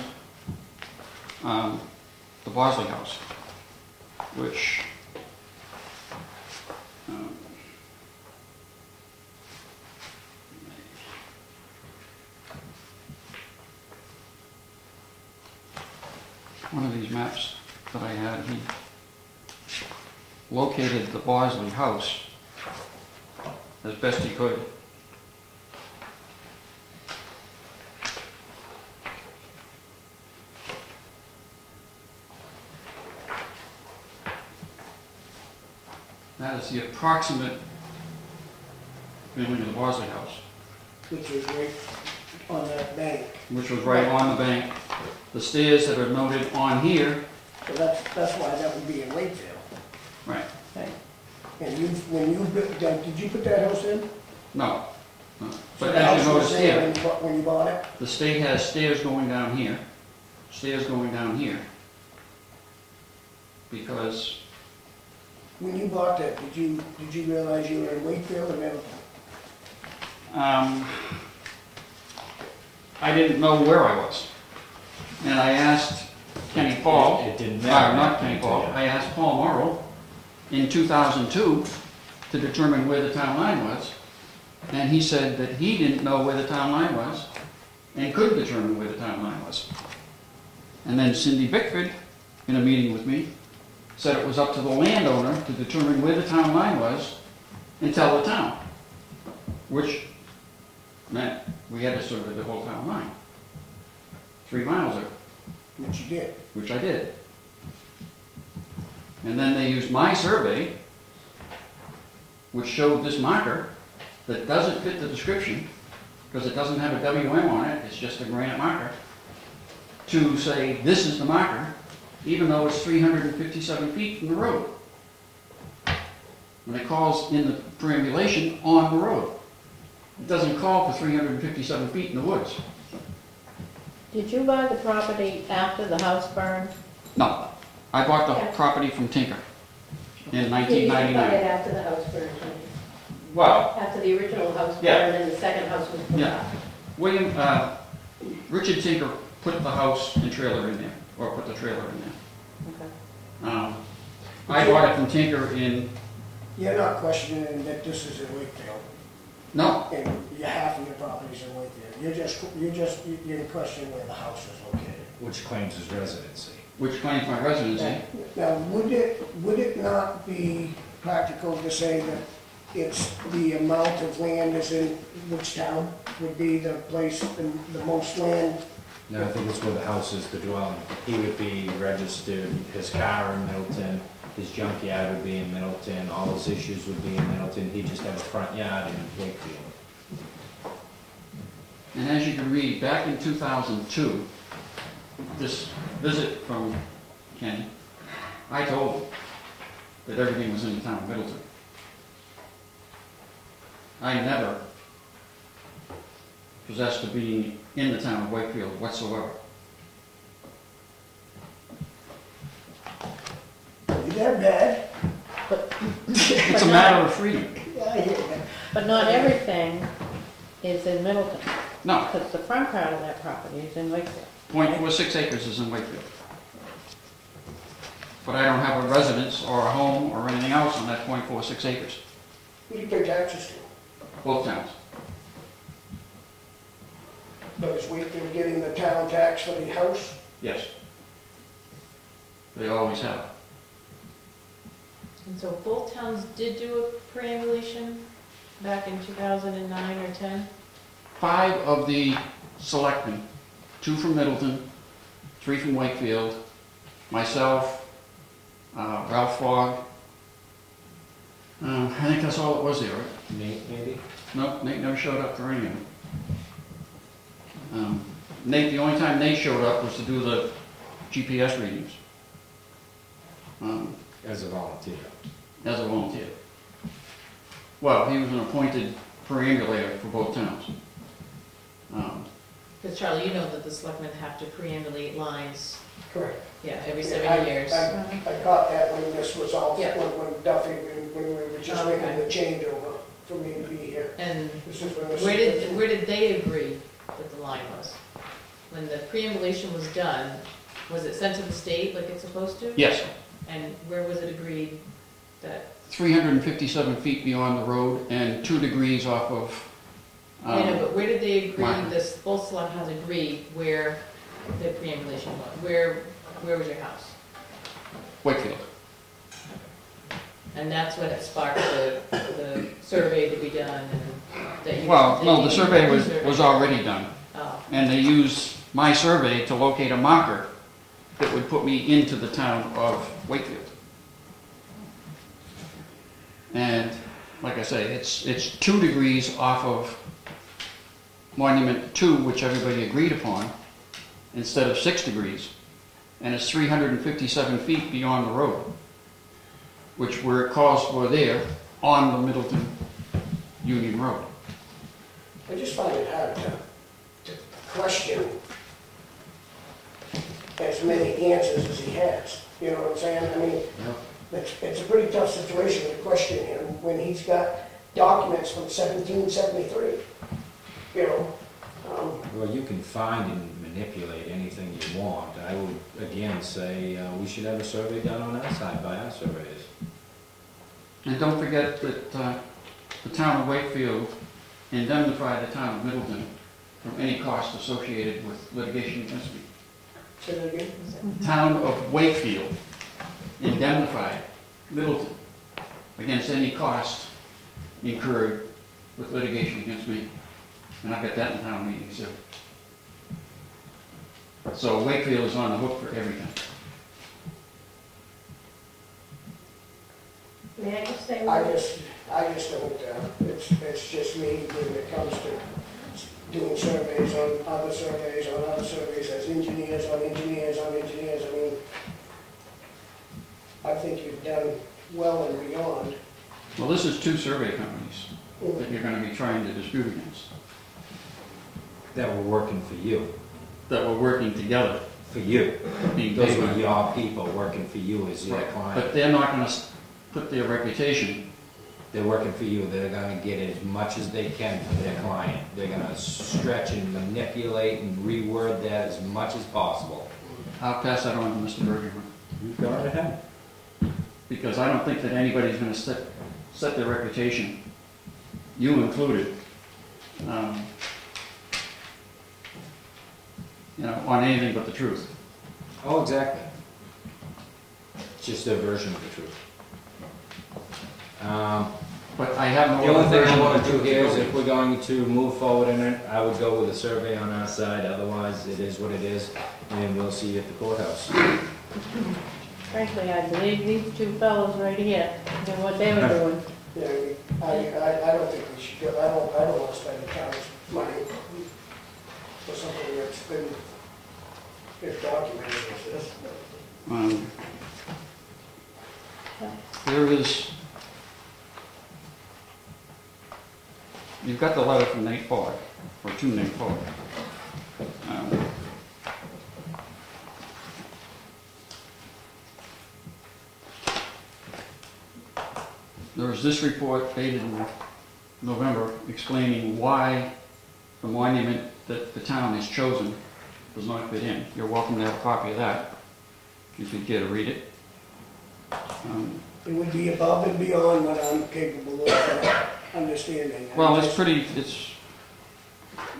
the Bosley house, which one of these maps that I had, he located the Bosley house as best he could. That is the approximate building of the Bosley house, which was right on that bank. which was right on the bank. The stairs that are noted on here, So that's why that would be in Wakefield. right, Okay. And you, when you, did you put that house in? no. No. So But the as house you was notice there here, when you bought it? the state has stairs going down here, stairs going down here. Because, When you bought that, did you realize you were in Wakefield or Middleton? I didn't know where I was. And I asked Kenny Paul, It didn't matter. not Kenny Paul, I asked Paul Morrow in 2002 to determine where the town line was. And he said that he didn't know where the town line was and couldn't determine where the town line was. And then Cindy Bickford, in a meeting with me, said it was up to the landowner to determine where the town line was and tell the town, which meant we had to survey the whole town line. 3 miles of it, Which you did. which I did. And then they used my survey, which showed this marker that doesn't fit the description, because it doesn't have a WM on it, it's just a granite marker, to say this is the marker, even though it's 357 feet from the road. When it calls in the perambulation on the road. It doesn't call for 357 feet in the woods. Did you buy the property after the house burned? No, I bought the property from Tinker in 1999. after the house burned, Well, after the original house Yeah. burned and the second house was put Yeah. up. Richard Tinker put the house and trailer in there, or put the trailer in there. Okay. I bought it from Tinker in, You're not questioning that this is in Wakefield, no, and half of your property's in Wakefield. You're questioning where the house is located. Which claims his residency. which claims my residency. Now, would it not be practical to say that it's the amount of land is in which town would be the place, the most land? No, I think it's where the house is, the dwelling. He would be registered, his car in Middleton, his junkyard would be in Middleton, all his issues would be in Middleton. He'd just have a front yard in Wakefield. And as you can read, back in 2002, this visit from Kenny, I told him that everything was in the town of Middleton. I never possessed to be in the town of Wakefield whatsoever. Is that bad? It's a matter of freedom. Yeah, I hear that. But not everything is in Middleton, No, because the front part of that property is in Wakefield. 0.46 acres is in Wakefield. but I don't have a residence or a home or anything else on that .46 acres. Who do you pay taxes to? Both towns. But is Wakefield getting the town tax for the house? Yes. They always have. And so both towns did do a preambulation back in 2009 or 10? 5 of the selectmen, 2 from Middleton, 3 from Wakefield, myself, Ralph Fogg. I think that's all it was there, right? Nate, maybe? No, Nate never showed up for any of them. Nate, the only time Nate showed up was to do the GPS readings. As a volunteer. As a volunteer. Well, he was an appointed perambulator for both towns. Because Charlie, you know that the selectmen have to preambulate lines, Correct. yeah, every 7 years. I caught that when this was all, Yeah. when Duffy, when we were just Oh, making okay. the changeover for me to be here. And This is when this. where did they agree that the line was? When the preambulation was done, was it sent to the state like it's supposed to? Yes, And where was it agreed that, 357 feet beyond the road and 2 degrees off of. I know, but where did they agree, Martin. this, both selectmen agreed where the preambulation was? Where was your house? Wakefield. And that's what sparked the survey to be done and that you. Well, no, the that you- survey was already done. Oh, And they used my survey to locate a marker that would put me into the town of Wakefield. And like I say, it's 2 degrees off of Monument 2, which everybody agreed upon, instead of 6 degrees. And it's 357 feet beyond the road, which where it calls for there on the Middleton Union Road. I just find it hard to question as many answers as he has. You know what I'm saying? I mean, it's a pretty tough situation to question him when he's got documents from 1773. You know, Well, you can find and manipulate anything you want. I would, again, say we should have a survey done on our side by our surveyors. And don't forget that the town of Wakefield indemnified the town of Middleton from any cost associated with litigation against me. say that again? The town of Wakefield indemnified Middleton against any cost incurred with litigation against me. And I got that in town meetings too. So Wakefield is on the hook for everything. May I just say I one? just don't, it's just me when it comes to doing surveys on other surveys, as engineers on engineers on engineers. I mean, I think you've done well and beyond. Well, this is 2 survey companies that you're going to be trying to dispute against, That were working for you. that were working together. For you. Being Those paid were by- your people working for you as your client. But they're not going to put their reputation. They're working for you. They're going to get as much as they can for their client. They're going to stretch and manipulate and reword that as much as possible. I'll pass that on to Mr. Bergeron, You've got it ahead. because I don't think that anybody's going to set their reputation, you included, on anything but the truth. Oh, exactly. It's just their version of the truth. But I have no. The only thing I version want of to the do truth here is go if we're going to move forward in it, I would go with a survey on our side, otherwise it is what it is, and we'll see you at the courthouse. Frankly, I believe these 2 fellows right here and what they were doing. Yeah, I don't think we should go, I don't want to spend the town's money for something that's been, as documented as this. There is, you've got the letter from Nate Fogg, or to Nate Fogg. There was this report dated in November explaining why the monument that the town has chosen does not fit in. You're welcome to have a copy of that, if you care to read it. It would be above and beyond what I'm capable of understanding. Well, it's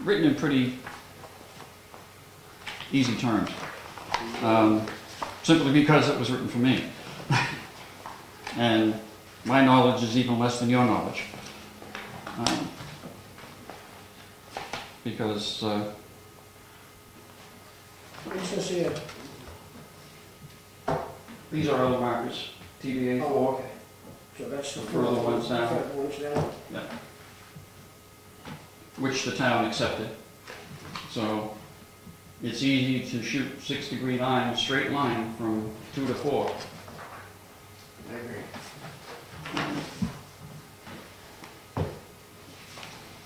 written in pretty easy terms, simply because it was written for me. And my knowledge is even less than your knowledge. Because What's this here? these are other markers, TBA Oh, 4. okay. So that's the Further ones down. further ones down. Yeah. Which the town accepted. So it's easy to shoot 6-degree line, straight line from 2 to 4. I agree.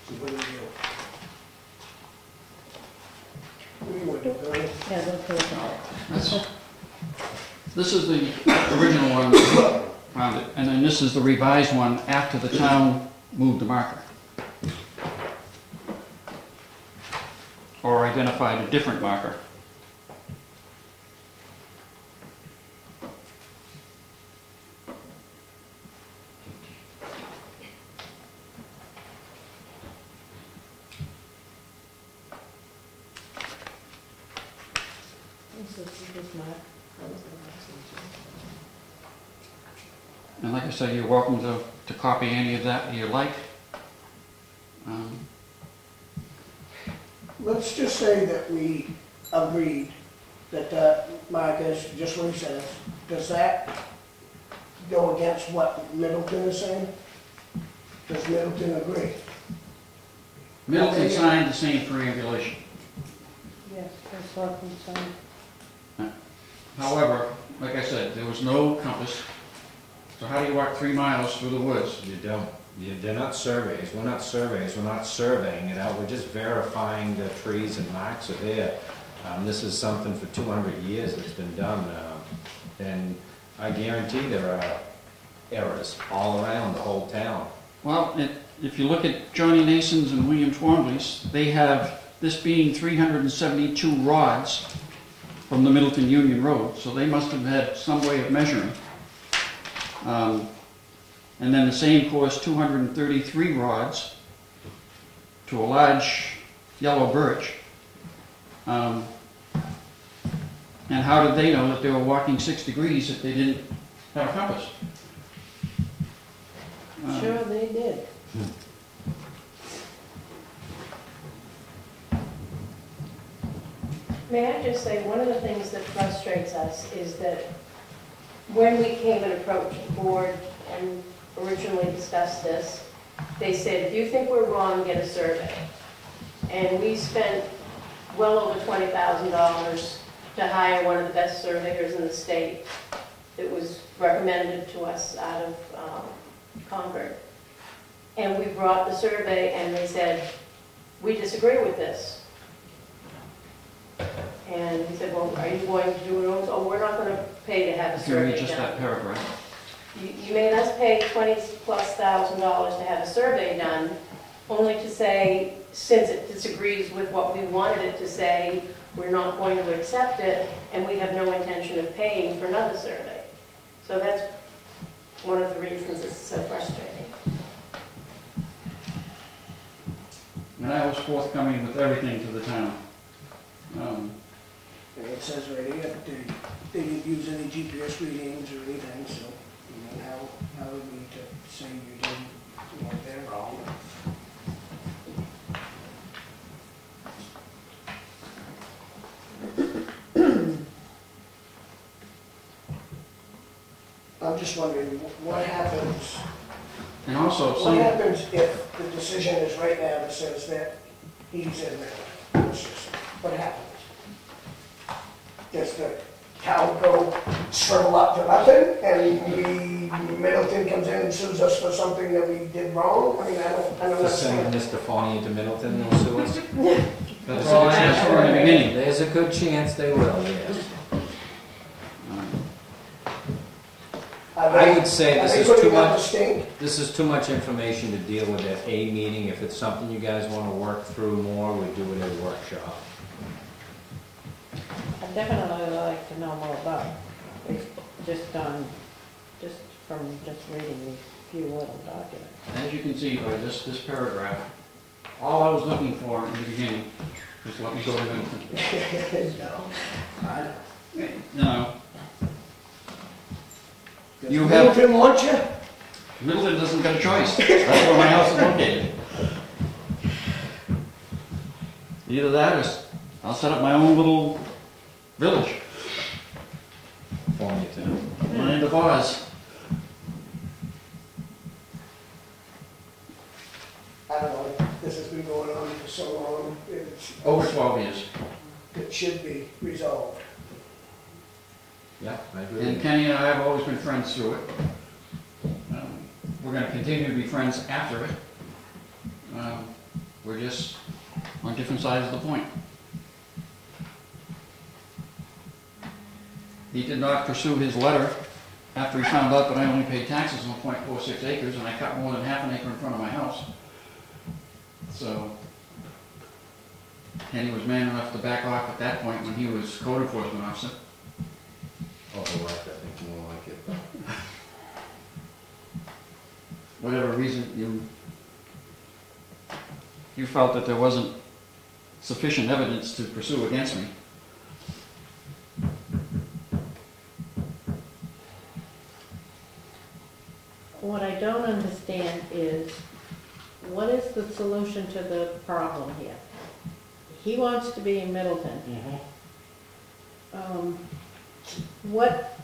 So what do we do? What do you want to do? Go ahead. Yeah, that's what This is the original one, found it, and then this is the revised one after the town moved the marker. Or identified a different marker. And like I said, you're welcome to copy any of that you like. Let's just say that we agreed that Marcus, just what he says, does that go against what Middleton is saying? Does Middleton agree? Middleton signed the same triangulation. Yes, that's what I'm saying. However, like I said, there was no compass. So how do you walk 3 miles through the woods? You don't. They're not surveys. We're not surveys. We're not surveying it out. We're just verifying the trees and marks are there. This is something for 200 years that's been done. And I guarantee there are errors all around the whole town. Well, if you look at Johnny Nason's and William Twombly's, they have this being 372 rods from the Middleton Union Road, so they must have had some way of measuring. And then the same course, 233 rods to a large yellow birch. And how did they know that they were walking 6 degrees if they didn't have a compass? Sure they did. May I just say, one of the things that frustrates us is that when we came and approached the board and originally discussed this, they said, if you think we're wrong, get a survey. And we spent well over $20,000 to hire one of the best surveyors in the state. It was recommended to us out of Concord. And we brought the survey and they said, we disagree with this. And he said, well, are you going to do it? Oh, we're not going to pay to have a Can you read survey just that done. paragraph? You made us pay $20,000+ to have a survey done, only to say, since it disagrees with what we wanted it to say, we're not going to accept it, and we have no intention of paying for another survey. So that's one of the reasons it's so frustrating. And I was forthcoming with everything to the town. And it says right here that they didn't use any GPS readings or anything, so, you know, how are we to say you didn't, you know, they're wrong? I'm just wondering, what happens, And also, what some, happens if the decision is right now that says that he's in there? What happens? Does the town go shrivel up to nothing and Middleton comes in and sues us for something that we did wrong? I mean, I don't For sending understand. Mr. Foney to Middleton, they'll sue us. that's all I asked for in the beginning. There's a good chance they will, yes. I would say Are this they is too putting up a much, stink? this is too much information to deal with at a meeting. If it's something you guys want to work through more, we do it at a workshop. I'd definitely like to know more about it, just on just from just reading these few little documents. As you can see by this paragraph, all I was looking for in the beginning was let me go to Middleton. No. You have, Middleton wants you? Middleton doesn't get a choice. That's where my house is located. Either that or I'll set up my own little village. Farmington. Land of Oz. I don't know, this has been going on for so long, Over 12 years. it should be resolved. Yeah, I agree. And Kenny and I have always been friends through it. We're going to continue to be friends after it. We're just on different sides of the point. He did not pursue his letter after he found out that I only paid taxes on 0.46 acres and I cut more than half an acre in front of my house. So, Kenny was man enough to back off at that point when he was code enforcement officer. Overworked, I think, more like it. Whatever reason you felt that there wasn't sufficient evidence to pursue against me. What I don't understand is, what is the solution to the problem here? He wants to be in Middleton. What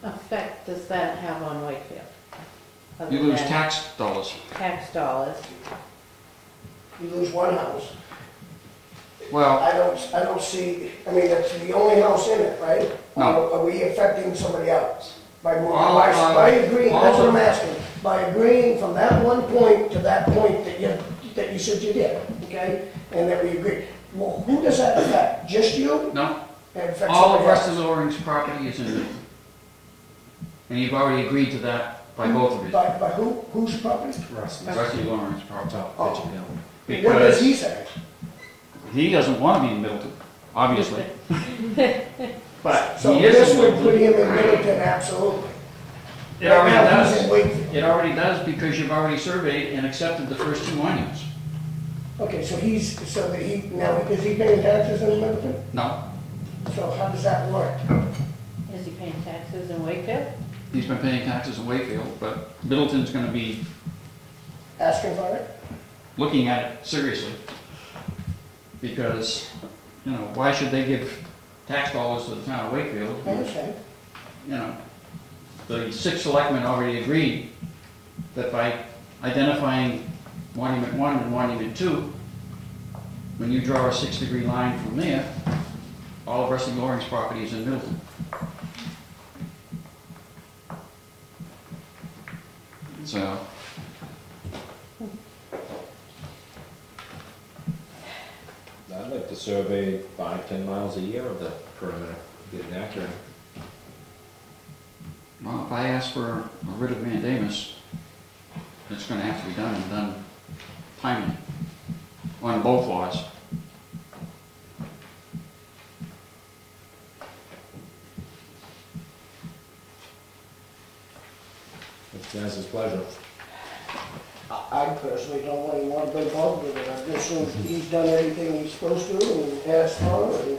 effect does that have on Wakefield? Other You lose than tax dollars. tax dollars. You lose one house. Well, I don't see, I mean, that's the only house in it, right? No. Or are we affecting somebody else? By agreeing, all that's what of- I'm asking, by agreeing from that one point to that point that you said you did, okay? And that we agree. Well, who does that affect? Just you? no. It affects All of somebody Rusty else? Loring's property is in Middleton. And you've already agreed to that by both of you. By who? Whose property? Rusty Loring's property. Top pitching down. What does Because he say? he doesn't want to be in Middleton, obviously. But So he is this in would put Middleton. him in Middleton, absolutely. It already Right now, he's does. in Wakefield. It already does because you've already surveyed and accepted the first 2 monuments. Okay, so now, is he paying taxes in Middleton? No, So how does that work? Is he paying taxes in Wakefield? he's been paying taxes in Wakefield, but Middleton's going to be Asking for it? looking at it seriously. Because, why should they give tax dollars to the town of Wakefield? I understand. The 6 selectmen already agreed that by identifying Monument 1 and Monument 2, when you draw a 6-degree line from there, all of Rusty Loring's property is in Middleton. So, I'd like to survey 5-10 miles a year of the perimeter, get it accurate. well, if I ask for a writ of mandamus, it's going to have to be done and done timely on both laws. It's guys' pleasure. I personally don't really want to go forward with it. I just think he's done everything he's supposed to and asked for, and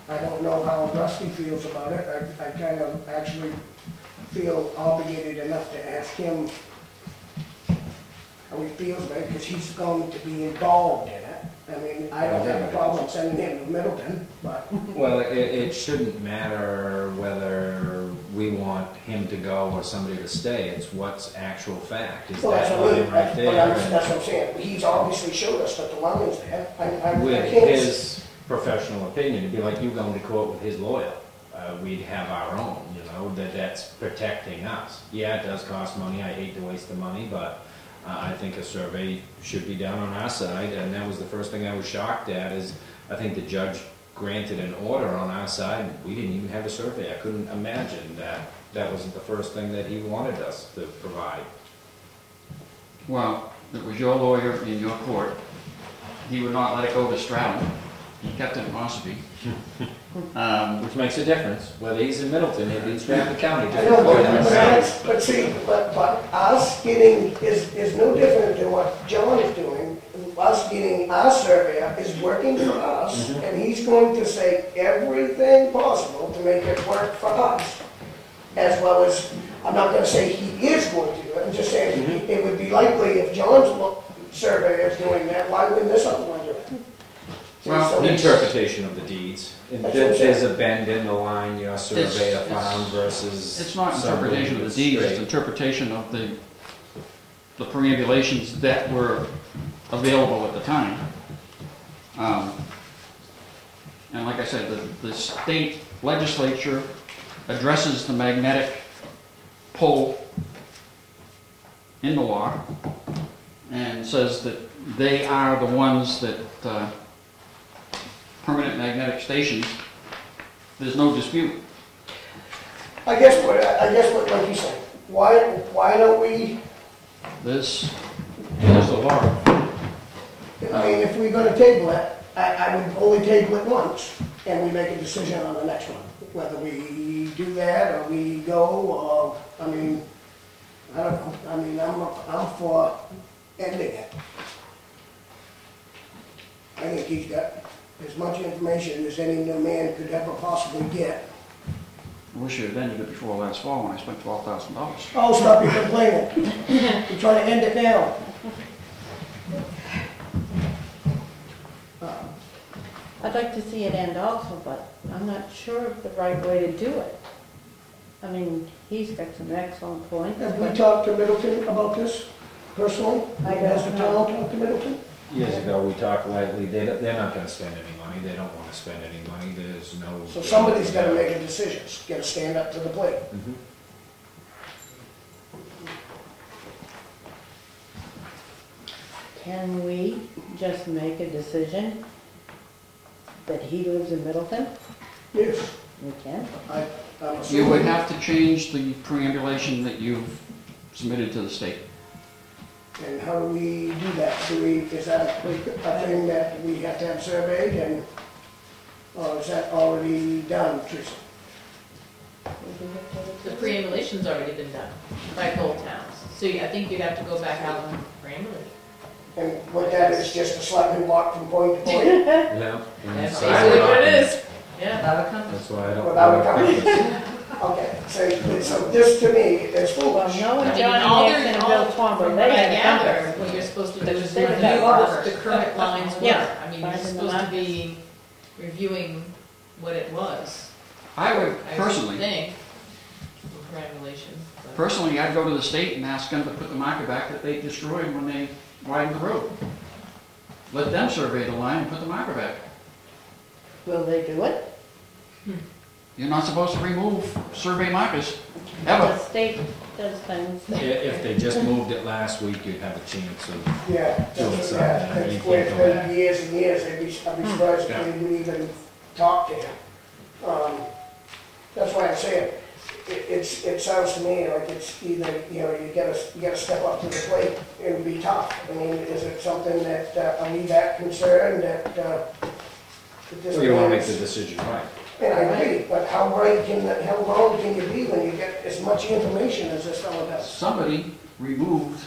I don't know how Rusty feels about it. I kind of actually feel obligated enough to ask him how he feels about it, because he's going to be involved in it. I mean, I don't have a problem sending him to Middleton, but Well, it shouldn't matter whether we want him to go or somebody to stay, it's what's actual fact. Is well, that's that what I line mean. right there? That's what I'm saying. He's obviously showed us that the line's there. I With can't. his professional opinion, it'd be like you going to court with his lawyer. We'd have our own, that's protecting us. Yeah, it does cost money, I hate to waste the money, but I think a survey should be done on our side, and that was the first thing I was shocked at, is I think the judge granted an order on our side, and we didn't even have a survey. I couldn't imagine that that wasn't the first thing that he wanted us to provide. Well, it was your lawyer in your court. He would not let it go to Stratton. He kept it in Ossipee. Which makes a difference, whether he's in Middleton, if he's Stratford County. I know, but see, but us getting, is no different than what John is doing. Us getting, our surveyor is working for us, and he's going to say everything possible to make it work for us. As well as, I'm not gonna say he is going to do it, I'm just saying it would be likely if John's surveyor is doing that, why wouldn't this other one do it? Well, So The he's- interpretation of the deeds. If That's what I'm there's saying. a bend in the line your surveyor found versus. It's not somebody interpretation of the that's deed, it's straight. interpretation of the perambulations that were available at the time. And like I said, the state legislature addresses the magnetic pole in the law and says that they are the ones that, permanent magnetic stations, there's no dispute. I guess what, like you said, why don't we, There's There's a law. I mean, if we're gonna table it, I would only table it once, and we make a decision on the next one. Whether we do that, or we go, or, I mean, I don't know, I mean, I'm for ending it. I think he's got as much information as any new man could ever possibly get. I wish you had ended it before last fall when I spent $12,000. Oh, stop your complaining. We're trying to end it now. I'd like to see it end also, but I'm not sure of the right way to do it. I mean, he's got some excellent points, Have we but talked to Middleton about this personally? I don't Has the know. town talked to Middleton? Years ago, we talked lightly, they're not gonna spend any money, they don't wanna spend any money, there's no. So somebody's gotta make a decision, gotta stand up to the plate. Mhm. can we just make a decision that he lives in Middleton? Yes, We can. I'm You assuming. would have to change the preambulation that you've submitted to the state. And how do we do that? Is that a thing that we have to have surveyed, and, or is that already done, Teresa? The preambulation's already been done by both towns. So I think you'd have to go back out and preambulate. And what that is, just a selectman walk from point to point Yeah. and That's so basically I what it don't- is. Yeah. That's why I don't. without a compass. Okay, so this to me is Well, foolish. no I one mean, Johnny all Nixon they're, and all, Bill from Twombly, what they I had a gather, compass. what you're supposed to do But is they review didn't have what the current lines were. Yeah. I mean, you're Find the supposed to lines. be reviewing what it was. I would I personally, think, for preambulation. but- personally, I'd go to the state and ask them to put the marker back that they destroyed when they widened the road. Let them survey the line and put the marker back. Will they do it? You're not supposed to remove survey markers, The ever. state does things. If they just moved it last week, you'd have a chance of. Yeah, Doing that's, something, yeah, I mean, you that's where can't it's go been back. years and years, I'd be surprised Yeah. if we would even talk to him. That's why I'm saying, it sounds to me like it's either, you know, you gotta step up to the plate and be tough. I mean, is it something that, are we that concerned that this So you wanna make man's- the decision right. And I agree, but how long can you be when you get as much information as this fellow does? Somebody removed,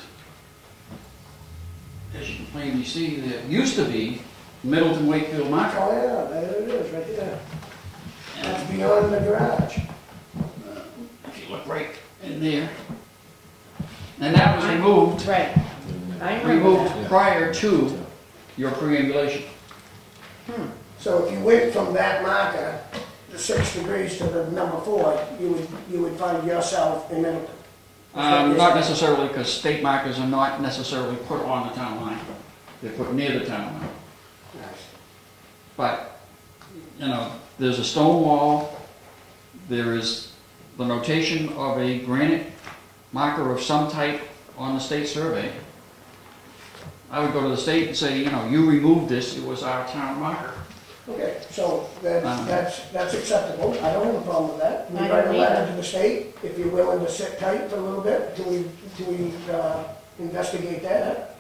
as you can plainly see, there used to be Middleton Wakefield marker. Oh, yeah, there it is, right there. That's beyond the garage. If you look right in there. And that was removed, Right. I remember removed that. prior to your preambulation. So if you went from that marker, the 6 degrees to the number 4, you would find yourself in Middleton. Not necessarily, because state markers are not necessarily put on the town line. They're put near the town line. Nice. But, you know, there's a stone wall, there is the notation of a granite marker of some type on the state survey. I would go to the state and say, you know, you removed this, it was our town marker. Okay, so that's acceptable. I don't have a problem with that. We I write a don't letter either. to the state, if you're willing to sit tight for a little bit, till we investigate that.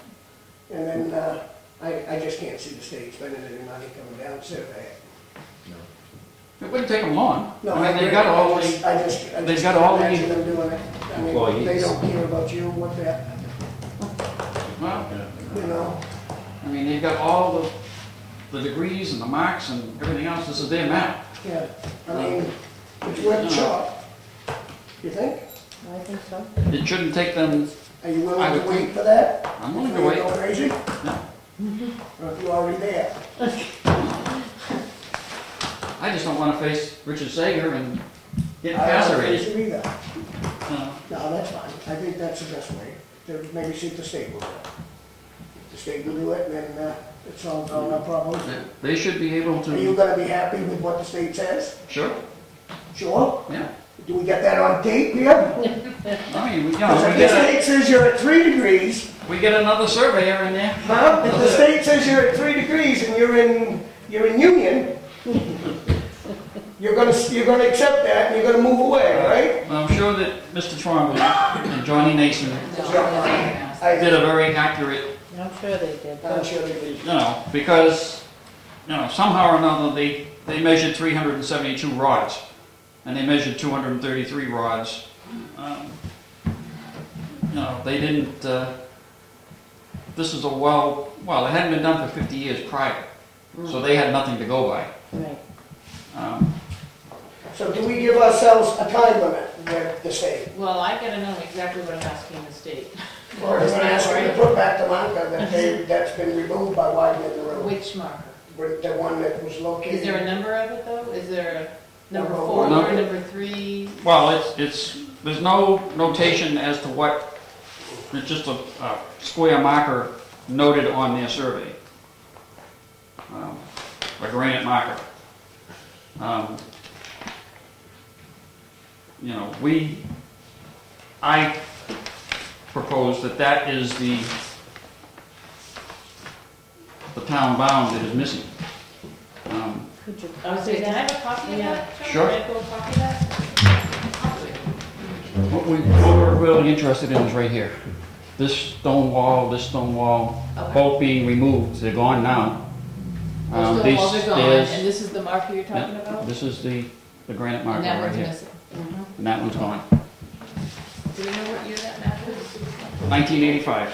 And then, I just can't see the state spending any money coming down to survey it. wouldn't take them long. No, I mean, I they've agree. got all I the, just they've got all the- imagine them doing it. I mean, Employees. they don't care about you, what they're, well, you know. I mean, they've got all the degrees and the marks and everything else. This is their map. Yeah, I mean, it's worth a shot. You think? I think so. It shouldn't take them, Are you I willing would to wait think- for that? I'm willing to Before you wait. go crazy? No. Or if you're already there? I just don't want to face Richard Sager and get I don't think incarcerated. you should either. No. No, that's fine. I think that's the best way. To maybe see if the state will do it. If the state will do it, then it solves all our problems. They should be able Are you to, gonna be happy with what the state says? sure, Sure? yeah. Do we get that on tape here? I mean, you know, Because if the state says you're at 3 degrees, we get another surveyor in there. huh? If the state says you're at 3 degrees and you're in Union, you're gonna accept that and you're gonna move away, right? Well, I'm sure that Mr. Trombley and Johnny Nason did a very accurate, I'm sure they did. I'm sure they did. you know, because, you know, somehow or another, they measured 372 rods, and they measured 233 rods. You know, they didn't, this is a well, it hadn't been done for 50 years prior, so they had nothing to go by. Right. So do we give ourselves a time limit with the state? Well, I gotta know exactly what I'm asking the state. Or is it asking to put back the marker that's been removed by widening the road? Which marker? The one that was located. Is there a number of it though? Is there a number Number 4, one. number 3? Well, there's no notation as to what, it's just a square marker noted on their survey. A granite marker. You know, I propose that is the town bound that is missing. Could you I would say, can I have a copy of Yeah. that? Chuck? Sure. Can I go a copy of that? What we're really interested in is right here. This stone wall, Okay. both being removed, they're gone now. Those stone These walls are gone, stairs- and this is the marker you're talking about? This is the granite marker And that right one's here. missing. And that one's gone. Do we know what year that map is? 1985.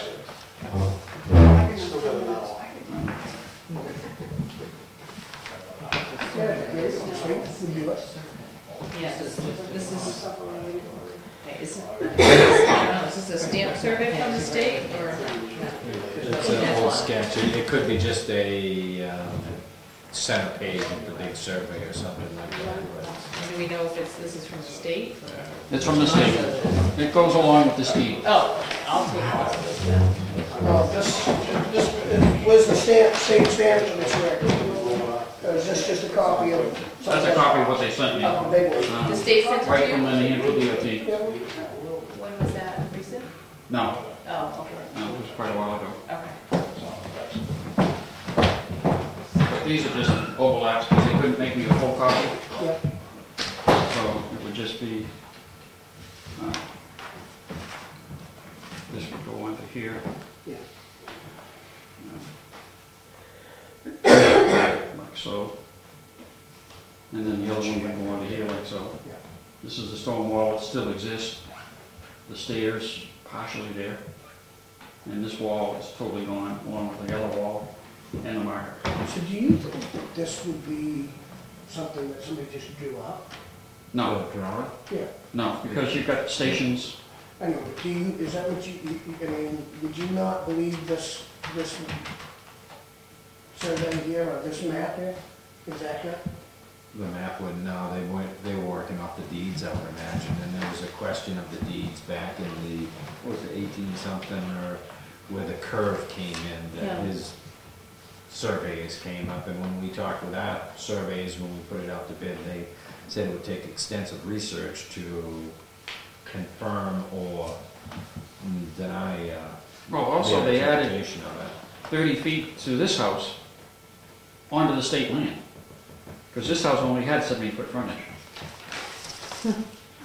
Yes, this is, okay, is this a stamp survey from the state, or? It's an old sketch. It could be just a center page of the big survey or something like that. Do we know if this is from the state? It's from the state. It goes along with the state. Oh, I'll take it. No, this was the state stamp for this record. Is this just a copy of? That's a copy of what they sent me. Oh, big one. The state sent it Right to from you? the New Hampshire DOT. When was that, recent? No, Oh, okay, no, it was quite a while ago. okay. But these are just overlaps because they couldn't make me a full copy. Yeah. So it would just be, this would go onto here. Yeah. Like so. And then the other one would go onto here like so. Yeah. This is the stone wall that still exists. The stairs partially there. And this wall is totally gone, along with the other wall and the marker. So do you think that this would be something that somebody just drew up? No, Drawing? Yeah. no, because you've got stations. I know, but do you, is that what I mean, would you not believe this survey here, or this map here, is accurate? The map wouldn't know. They were working off the deeds, I would imagine, and there was a question of the deeds back in the, what was it, 18-something, or where the curve came in, that Yeah. his surveys came up, and when we talked with our surveys, when we put it out to bid, they said it would take extensive research to confirm or deny Well, also they the added interpretation of it. 30 feet to this house onto the state land. Because this house only had 70-foot frontage.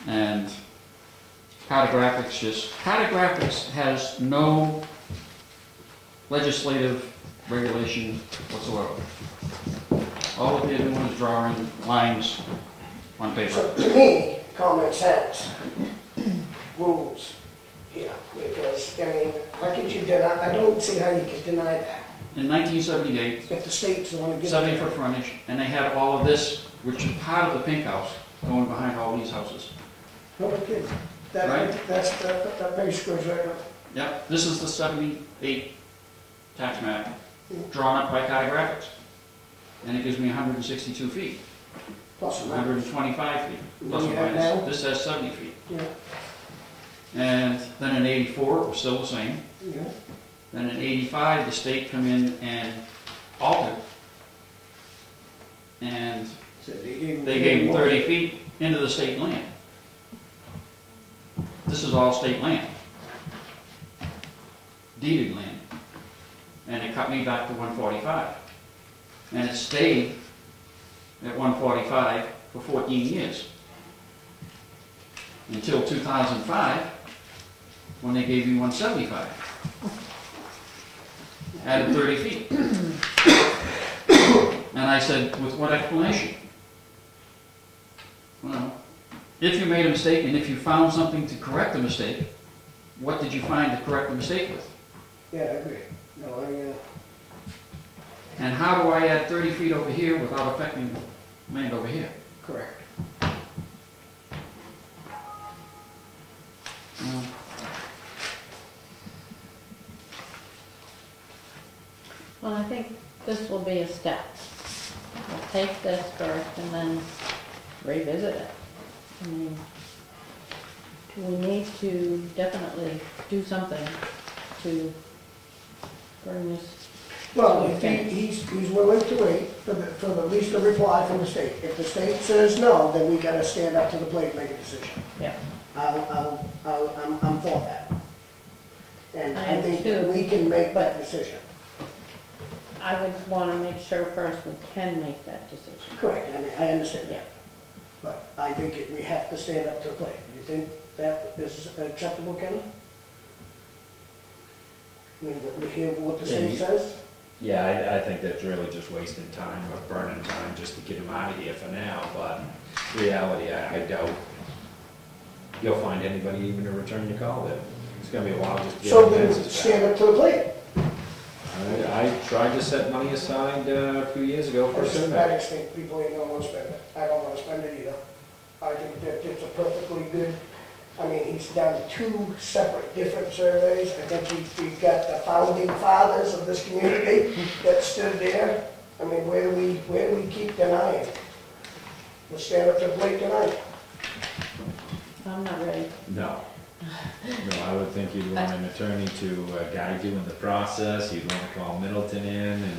And cartographics has no legislative regulation whatsoever. All that they're doing is drawing lines on paper. So to me, common sense rules here, because, I mean, how could you deny, I don't see how you can deny that. In 1978, If the state's the one who gives it. 70-foot frontage, and they had all of this, which is part of the pink house, going behind all these houses. No kidding. Right. That base goes right up. Yep, this is the 78 tax map, drawn up by Kai Graphics. And it gives me 162 feet, Plus or minus. 125 feet, plus or You have minus. now? This has 70 feet. Yeah, And then in 84, it was still the same. yeah. Then in 85, the state come in and altered. And So they gave them 30 feet into the state land. This is all state land. Deeded land. And it cut me back to 145. And it stayed at 145 for 14 years. Until 2005, when they gave me 175. Added 30 feet. And I said, with what explanation? Well, if you made a mistake and if you found something to correct the mistake, what did you find to correct the mistake with? Yeah, I agree. No, And how do I add 30 feet over here without affecting land over here? correct. Well, Well, I think this will be a step. We'll take this first and then revisit it. I mean, we need to definitely do something to bring this. Well, if he's willing to wait for the at least a reply from the state. If the state says no, then we gotta stand up to the plate and make a decision. Yeah. I'm for that. And I I am think too. we can make that decision. I would want to make sure first we can make that decision. Correct, I mean, I understand Yeah. that. But I think we have to stand up to the plate. Do you think that is acceptable, Kenny? I mean, we hear what the state says? Yeah, I think that's really just wasting time or burning time just to get him out of here for now, but reality, I doubt you'll find anybody even to return your call there. It's gonna be a while just to get So the then fences stand back. up to the plate. I tried to set money aside a few years ago for a I survey. just think people ain't gonna wanna spend it. I don't wanna spend it either. I think that it's a perfectly good, I mean, he's done 2 separate different surveys. I think we've got the founding fathers of this community that stood there. I mean, where do we keep denying? We'll stand up to the plate tonight. I'm not ready. No. No, I would think you'd want an attorney to guide you in the process. You'd want to call Middleton in and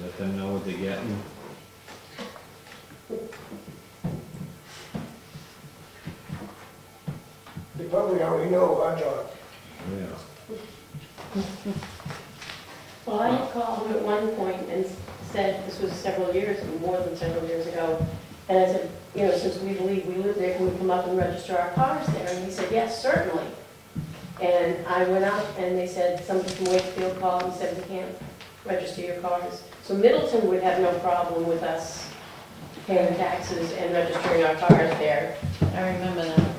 let them know what they're getting. They probably already know our job. Yeah. Well, I had called him at one point and said, this was several years, more than several years ago, and I said, you know, since we believe we live there, can we come up and register our cars there? And he said, yes, certainly. And I went up and they said, somebody from Wakefield called and said, we can't register your cars. So Middleton would have no problem with us paying taxes and registering our cars there. I remember that.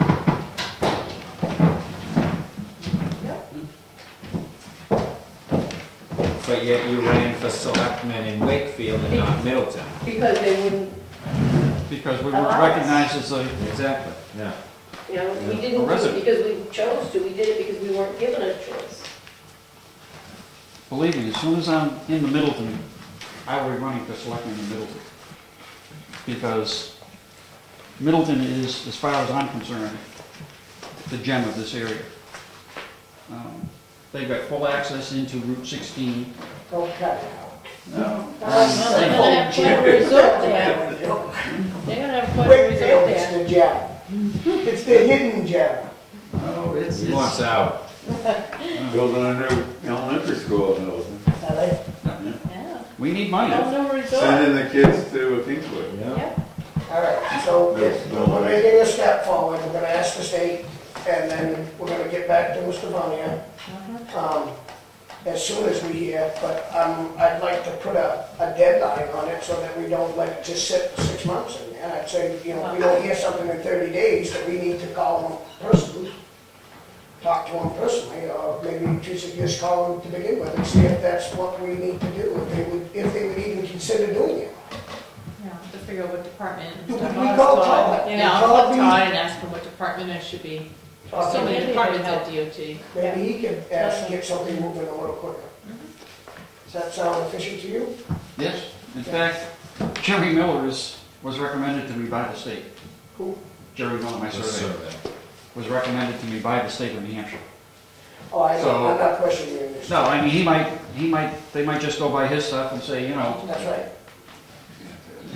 But yet you ran for selectmen in Wakefield and not Middleton. Because they wouldn't, because we were Allow us. recognized as a, Exactly, yeah. you know, we Yeah. didn't do it resident. because we chose to, we did it because we weren't given a choice. believe me, as soon as I'm in the Middleton, I will be running for selectman in Middleton. Because Middleton is, as far as I'm concerned, the gem of this area. They've got full access into Route 16. Don't cut it out. No. Well, they're gonna have quite a resort there. They're gonna have quite a Wakefield, resort it's there. the gem. It's the hidden gem. Oh, it's, He wants out. Building a new elementary school in Middleton. Are they? Yeah. we need money. No, no resort. Sending the kids to Kingswood. Yeah. All right, so if we're making a step forward, we're gonna ask the state, and then we're gonna get back to Mr. Vania. as soon as we hear, but I'd like to put a deadline on it so that we don't let it just sit for 6 months in there. I'd say, you know, if we don't hear something in 30 days, that we need to call them personally, talk to them personally, or maybe just call them to begin with and see if that's what we need to do, if they would even consider doing it. Yeah, to figure out what department. We and call stuff. Todd. Yeah, I'll call Todd and ask him what department it should be. Talk to So many him. departments at DOT. Maybe he could get something moving a little quicker. Does that sound efficient to you? Yes. In fact, Jerry Miller was recommended to me by the state. Who? Jerry Miller, my surveyor, was recommended to me by the state of New Hampshire. Oh, I know, So- I'm not questioning this. No, I mean, they might just go by his stuff and say, you know, That's right.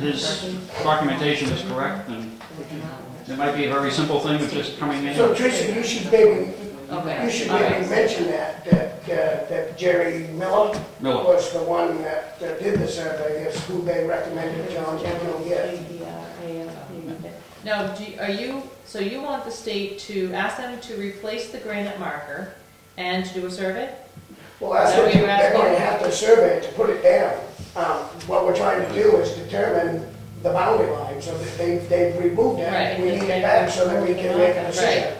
his documentation is correct, and it might be a very simple thing of just coming in. So Teresa, you should maybe Okay. mention that Jerry Miller Miller. was the one that did the survey, is who they recommended John Campbell get. Now, so you want the state to ask them to replace the granite marker and to do a survey? Well, that's Is that what what you're they're going to asking? have to survey it to put it down. What we're trying to do is determine the boundary line, so that they've removed that. Right. We need it back so that we can make a decision.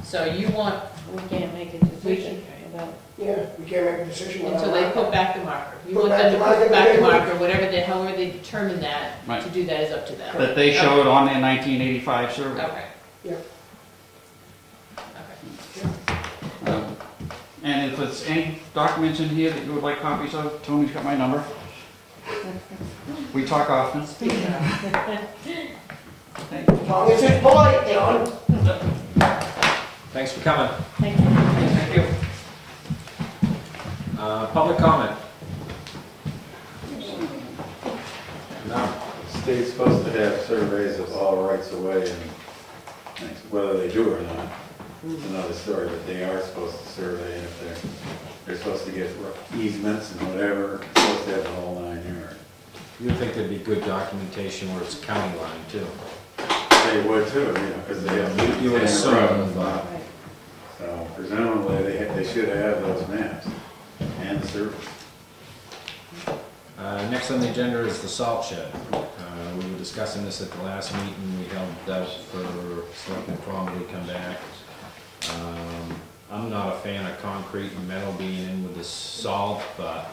So you want, We can't make a decision about. Yeah, we can't make a decision without. until they put back the marker. You Put want back them to the marker, put back the they- marker, however they determine that, Right. to do that is up to them. That they showed on their 1985 survey. Okay. Yeah. Okay. And if there's any documents in here that you would like copies of, Tony's got my number. We talk often. As long as it's polite, John. Thanks for coming. Thank you. Thank you. Public comment? No. The state's supposed to have surveys of all rights of way, and whether they do or not, is another story, but they are supposed to survey, and if they're supposed to get easements and whatever, they're supposed to have the whole 9 yards. You would think there'd be good documentation where it's county line too. They would too, you know, because they have. You would assume, but So presumably, they should have those maps and the survey. next on the agenda is the salt shed. We were discussing this at the last meeting. We held out for Selectman Cromwell to come back. I'm not a fan of concrete and metal being in with the salt, but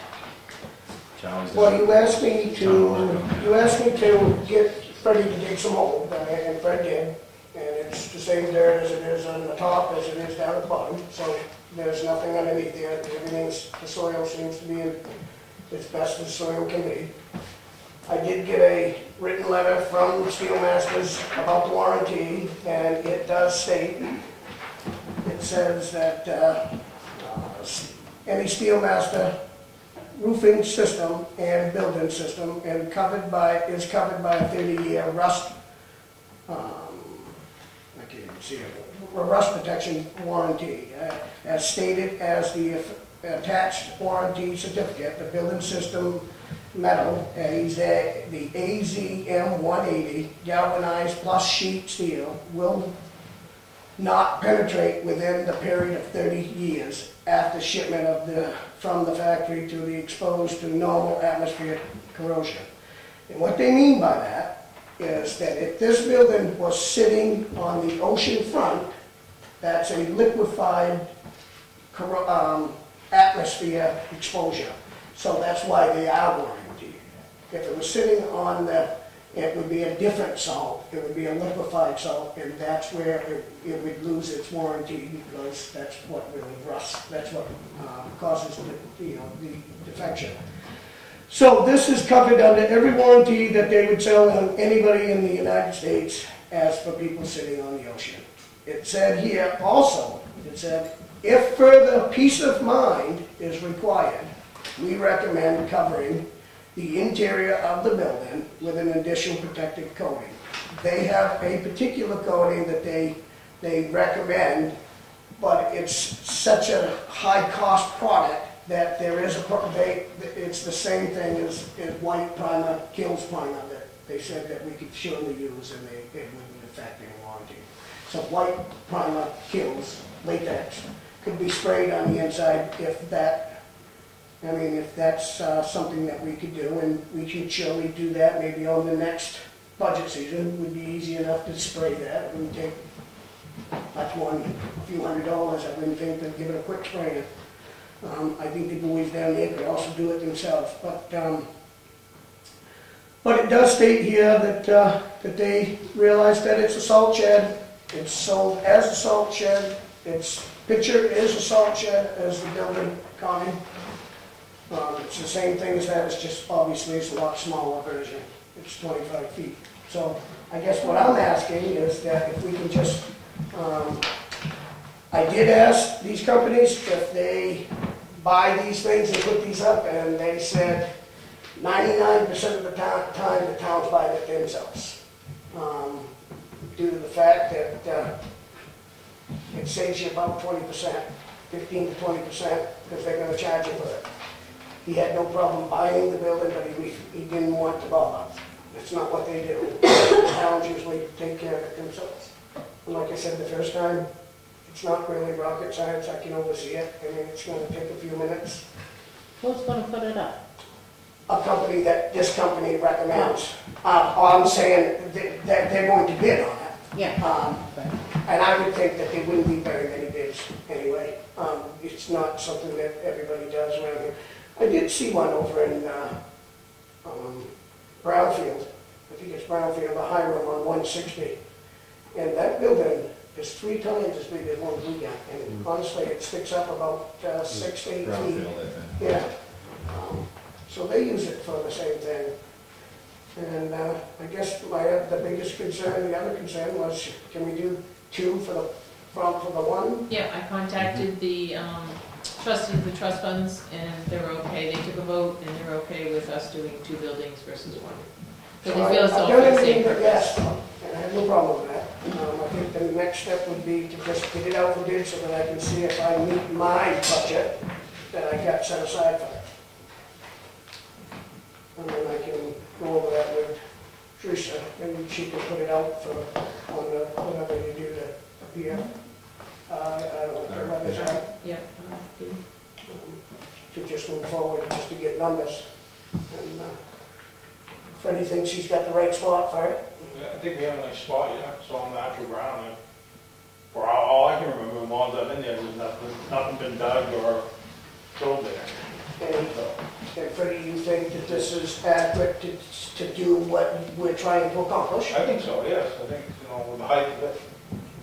Charlie's. Well, you asked me to get Freddie to dig some hole, and Fred did. And it's the same dirt as it is on the top as it is down at the bottom, so there's nothing underneath there. The soil seems to be as best as soil can be. I did get a written letter from Steelmasters about the warranty, and it does state, it says that any Steelmaster roofing system and building system is covered by a 30-year rust, I can't even see it, a rust protection warranty, as stated as the attached warranty certificate. The building system metal, the AZM 180 galvanized plus sheet steel will not penetrate within the period of 30 years after shipment from the factory to the exposed to normal atmospheric corrosion. And what they mean by that is that if this building was sitting on the ocean front, that's a liquefied atmosphere exposure. So that's why they are warranted. If it was sitting on it would be a different salt. It would be a liquefied salt, and that's where it would lose its warranty, because that's what really rusts. That's what causes the defection. So this is covered under every warranty that they would sell on anybody in the United States as for people sitting on the ocean. It said here also, it said, if further peace of mind is required, we recommend covering the interior of the building with an additional protective coating. They have a particular coating that they recommend, but it's such a high-cost product that there is it's the same thing as white primer kills primer that they said that we could surely use, and it wouldn't affect any warranty. So white primer kills latex, could be sprayed on the inside if that I mean, if that's something that we could do, and we can surely do that maybe on the next budget season, it would be easy enough to spray that. It wouldn't take much more than a few $100, I wouldn't think, to give it a quick spray. I think the boys down there could also do it themselves, but it does state here that they realize that it's a salt shed. It's sold as a salt shed. Its picture is a salt shed as the building common. It's the same thing as that, it's just obviously it's a lot smaller version. It's 25 feet. So I guess what I'm asking is that if we can just, I did ask these companies if they buy these things and put these up, and they said 99% of the time the towns buy it themselves. Due to the fact that it saves you about 20%, 15 to 20%, because they're going to charge you for it. He had no problem buying the building, but he didn't want to bother. That's not what they do. The towns usually take care of it themselves. And like I said the first time, it's not really rocket science. I can oversee it. I mean, it's going to take a few minutes. Who's gonna put it up? A company that this company recommends. I'm saying that they're going to bid on it. Yeah. And I would think that there wouldn't be very many bids anyway. It's not something that everybody does around here. I did see one over in Brownfield. I think it's Brownfield, the Hiram on 160. And that building is 3 times as big as one we got. And honestly, it sticks up about 6 to 8 feet. Brownfield, I think. Yeah. So they use it for the same thing. And I guess the biggest concern, the other concern was, can we do 2 for the one? Yeah, I contacted the trust funds, and they're okay. They took a vote, and they're okay with us doing 2 buildings versus 1. So they feel it's all for the same purpose. Yes, and I have no problem with that. I think the next step would be to just get it out for bid so that I can see if I meet my budget that I got set aside for it. And then I can go over that with Teresa, and she can put it out for, on the, whatever you do to appear. I don't know, what is that? Yeah. To just move forward, just to get numbers. And Freddie thinks he's got the right spot for it. Yeah, I think we have a nice spot, yeah, it's all natural ground. And for all I can remember, the ones I've been there, there's nothing been dug or filled there. And Freddie, you think that this is adequate to do what we're trying to accomplish? I think so, yes. I think, with the height of it,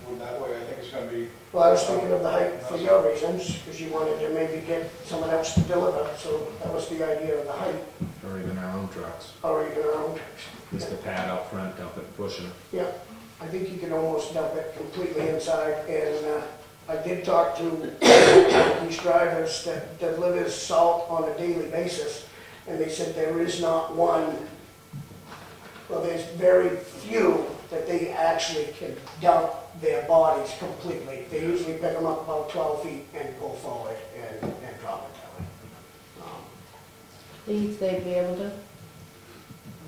with that way, I think it's going to be... Well, I was thinking of the height for your reasons, because you wanted to maybe get someone else to deliver, so that was the idea of the height. Or even our own trucks. Or even our own trucks. Just the pad out front, dump it, push it. Yeah, I think you can almost dump it completely inside, and I did talk to these drivers that deliver salt on a daily basis, and they said there is not one, well, there's very few that they actually can dump their bodies completely. They usually pick them up about 12 feet and go forward and drop it that way. These they'd be able to?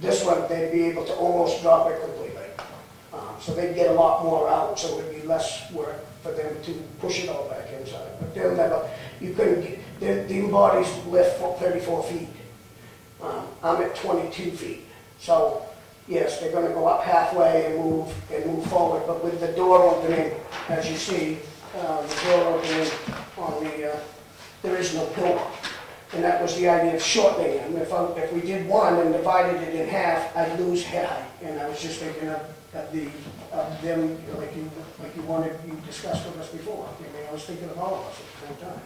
This one, they'd be able to almost drop it completely. So they'd get a lot more out, so it'd be less work for them to push it all back inside. But they'll never, you couldn't get, the bodies lift 34 feet. I'm at 22 feet. So yes, they're going to go up halfway and move forward. But with the door opening, as you see, the door opening on the, there is no pillar. And that was the idea of shortening them. If we did one and divided it in half, I'd lose head height. And I was just thinking of them, like you discussed with us before. I mean, I was thinking of all of us at the same time.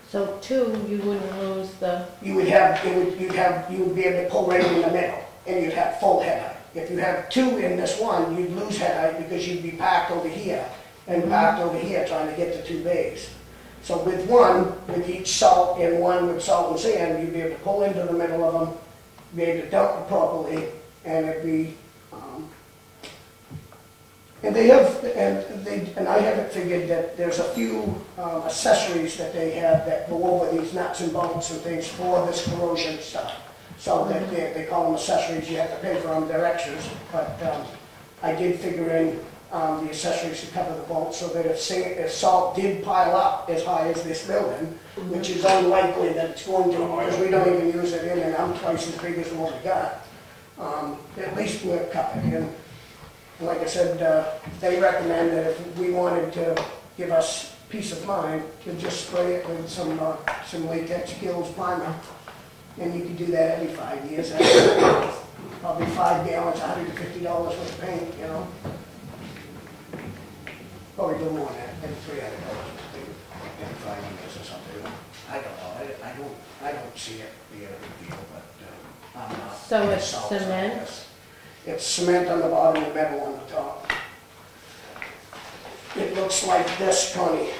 So 2, you wouldn't lose the... You would be able to pull right in the middle, and you'd have full head height. If you have 2 in this one, you'd lose head height because you'd be packed over here and packed over here trying to get the 2 bays. So with one, with each salt and one with salt and sand, you'd be able to pull into the middle of them, be able to dump it properly, and it'd be, and they have, and I haven't figured that there's a few accessories that they have that go over these nuts and bolts and things for this corrosion stuff. So that they call them accessories, you have to pay for them, they're extras, but I did figure in the accessories to cover the vault, so that if salt did pile up as high as this building, which is unlikely that it's going to, because we don't even use it in, and I'm twice as big as the one we got, at least we're covered. And like I said, they recommend that if we wanted to give us peace of mind, to just spray it with some latex kills primer, and you can do that every 5 years. That's probably 5 gallons, $150 worth of paint, you know. Probably a little more than that, maybe $300 every 5 years or something. I don't know. I don't see it being a big deal, but I'm not. So it's cement? It's cement on the bottom and metal on the top. It looks like this, Connie.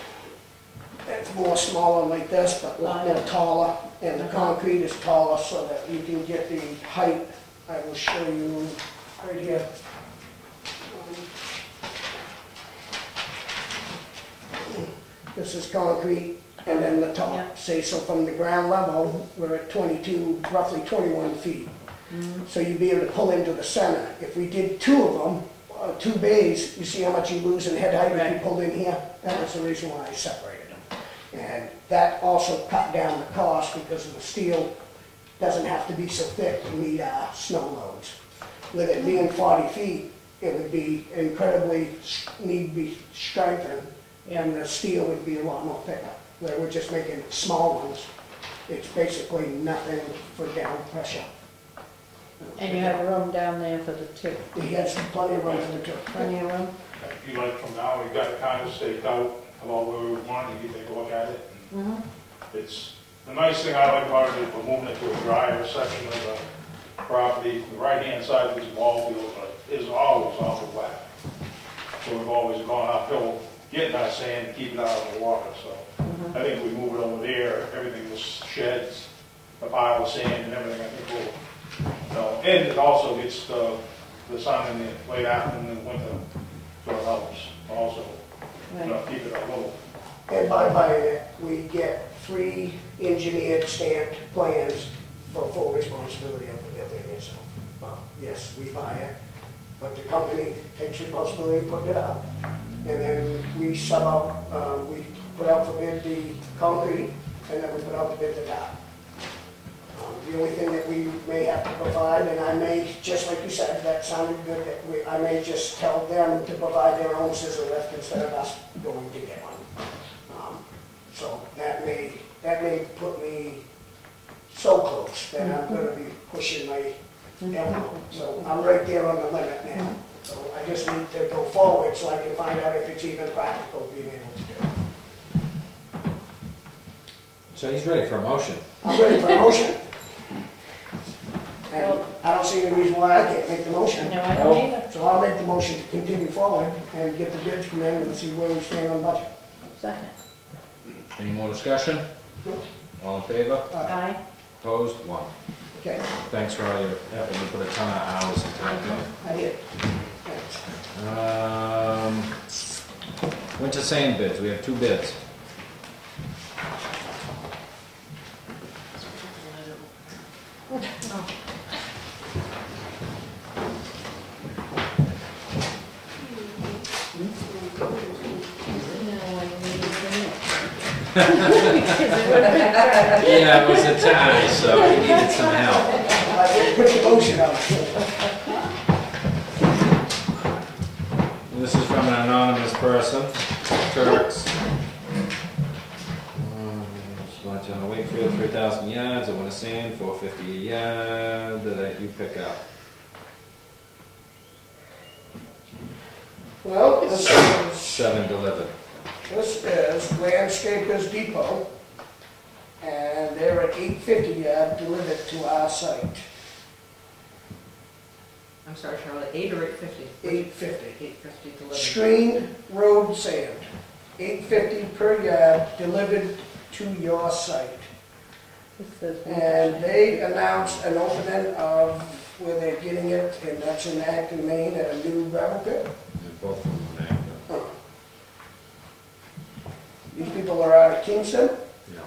It's more smaller like this, but a lot more taller, and the concrete is taller so that you can get the height. I will show you right here. This is concrete, and then the top. Yeah. Say, so from the ground level, we're at 22, roughly 21 feet. So you'd be able to pull into the center. If we did 2 of them, 2 bays, you see how much you lose in head height if you pulled in here? That was the reason why I separated them. And that also cut down the cost because of the steel doesn't have to be so thick to meet our snow loads. With it being 40 feet, it would be incredibly, need to be strengthened, and the steel would be a lot more thicker. Where we're just making small ones, it's basically nothing for down pressure. And you have room down there for the 2? He has plenty of room for the 2. Plenty of room? If you like from now, we've got it kind of staked out about where we want it, you can take a look at it. It's, the nice thing I like about it is we're moving it to a drier section of the property. The right-hand side of this wall field is always awful wet. So we've always gone uphill getting our sand and keep it out of the water. So I think if we move it over there, everything just sheds, a pile of sand and everything, I think will, you know, and it also gets the sun in the late afternoon and winter to our helps also. You know, keep it a little. And by buying it, we get 3 engineered stamped plans for full responsibility of the building itself. Yes, we buy it, but the company takes responsibility of putting it up. And then we sub out, we put out for bid the concrete, and then we put out the bid the top. The only thing that we may have to provide, and I may, just like you said, that sounded good, that I may just tell them to provide their own scissor lift instead of us going to get one. So that may put me so close that I'm going to be pushing my envelope. So I'm right there on the limit now. So I just need to go forward so I can find out if it's even practical being able to do. So he's ready for a motion. I'm ready for a motion. And I don't see any reason why I can't make the motion. No, I don't either. So I'll make the motion to continue forward and get the bids come in and see where we stand on budget. Second. Any more discussion? All in favor? Aye. Opposed? 1. Okay, Thanks for all your effort. You put a ton of hours into that. I hear. Thanks. Winter sand bids. We have 2 bids. Yeah, it was a tie, so he needed some help. I didn't put the motion on. This is from an anonymous person, Turks. Launch on Wakefield, 3,000 yards. I want to sand, $450 a yard. That you pick up. Well, this is 7 delivered. This is Landscapers Depot, and they're at 850 yard delivered to our site. I'm sorry, Charlotte, 8 or 850? 850. 850 delivered. Screened road sand, 850 per yard delivered to your site. And they announced an opening of where they're getting it, and that's in Acton, Maine, at a new gravel pit. Both of them are active. These people are out of Kingston. Yeah.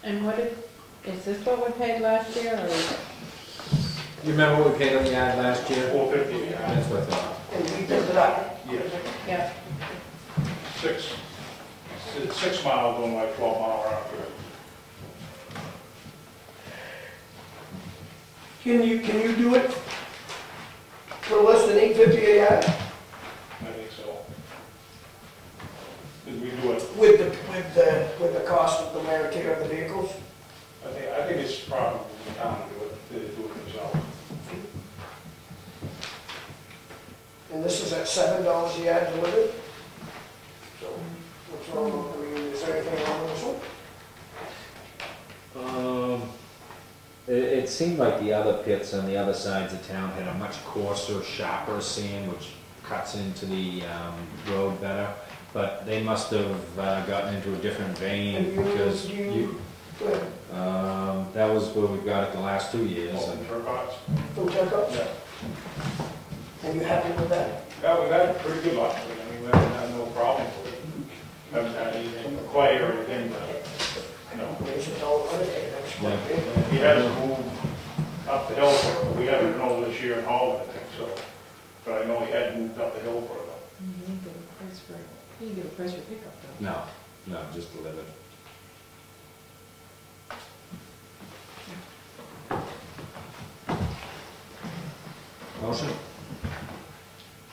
And is this what we paid last year, or is it? You remember what we paid on the ad last year? $450 a yard. That's what I thought. And we built it up. Yes. Yeah. 6 miles on like 12 mile round trip. Can you do it for less than $8.50 a yard? I think so. Did we do it? With the cost of the wear and tear of the vehicles? I think it's probably the town to do it, they do it themselves. And this is at $7 a yard delivered? So, what's wrong, I mean, is there anything wrong with this one? It seemed like the other pits on the other sides of town had a much coarser, sharper sand, which cuts into the road better. But they must have gotten into a different vein because Go ahead. that was where we got it the last 2 years. Oh, And Turcots? From Turcots? Yeah. And you happy with that? Yeah, we've had pretty good luck with it. I mean, we haven't had no problem with it. Haven't had anything, clay or anything, but, you know. It's all under there, that's quite Yeah. big. He hasn't moved up the hill for it. We haven't been over this year and hauled anything, so. But I know he had moved up the hill for it. You didn't get a price for, you didn't get a price for pickup though. no, just delivered. Motion?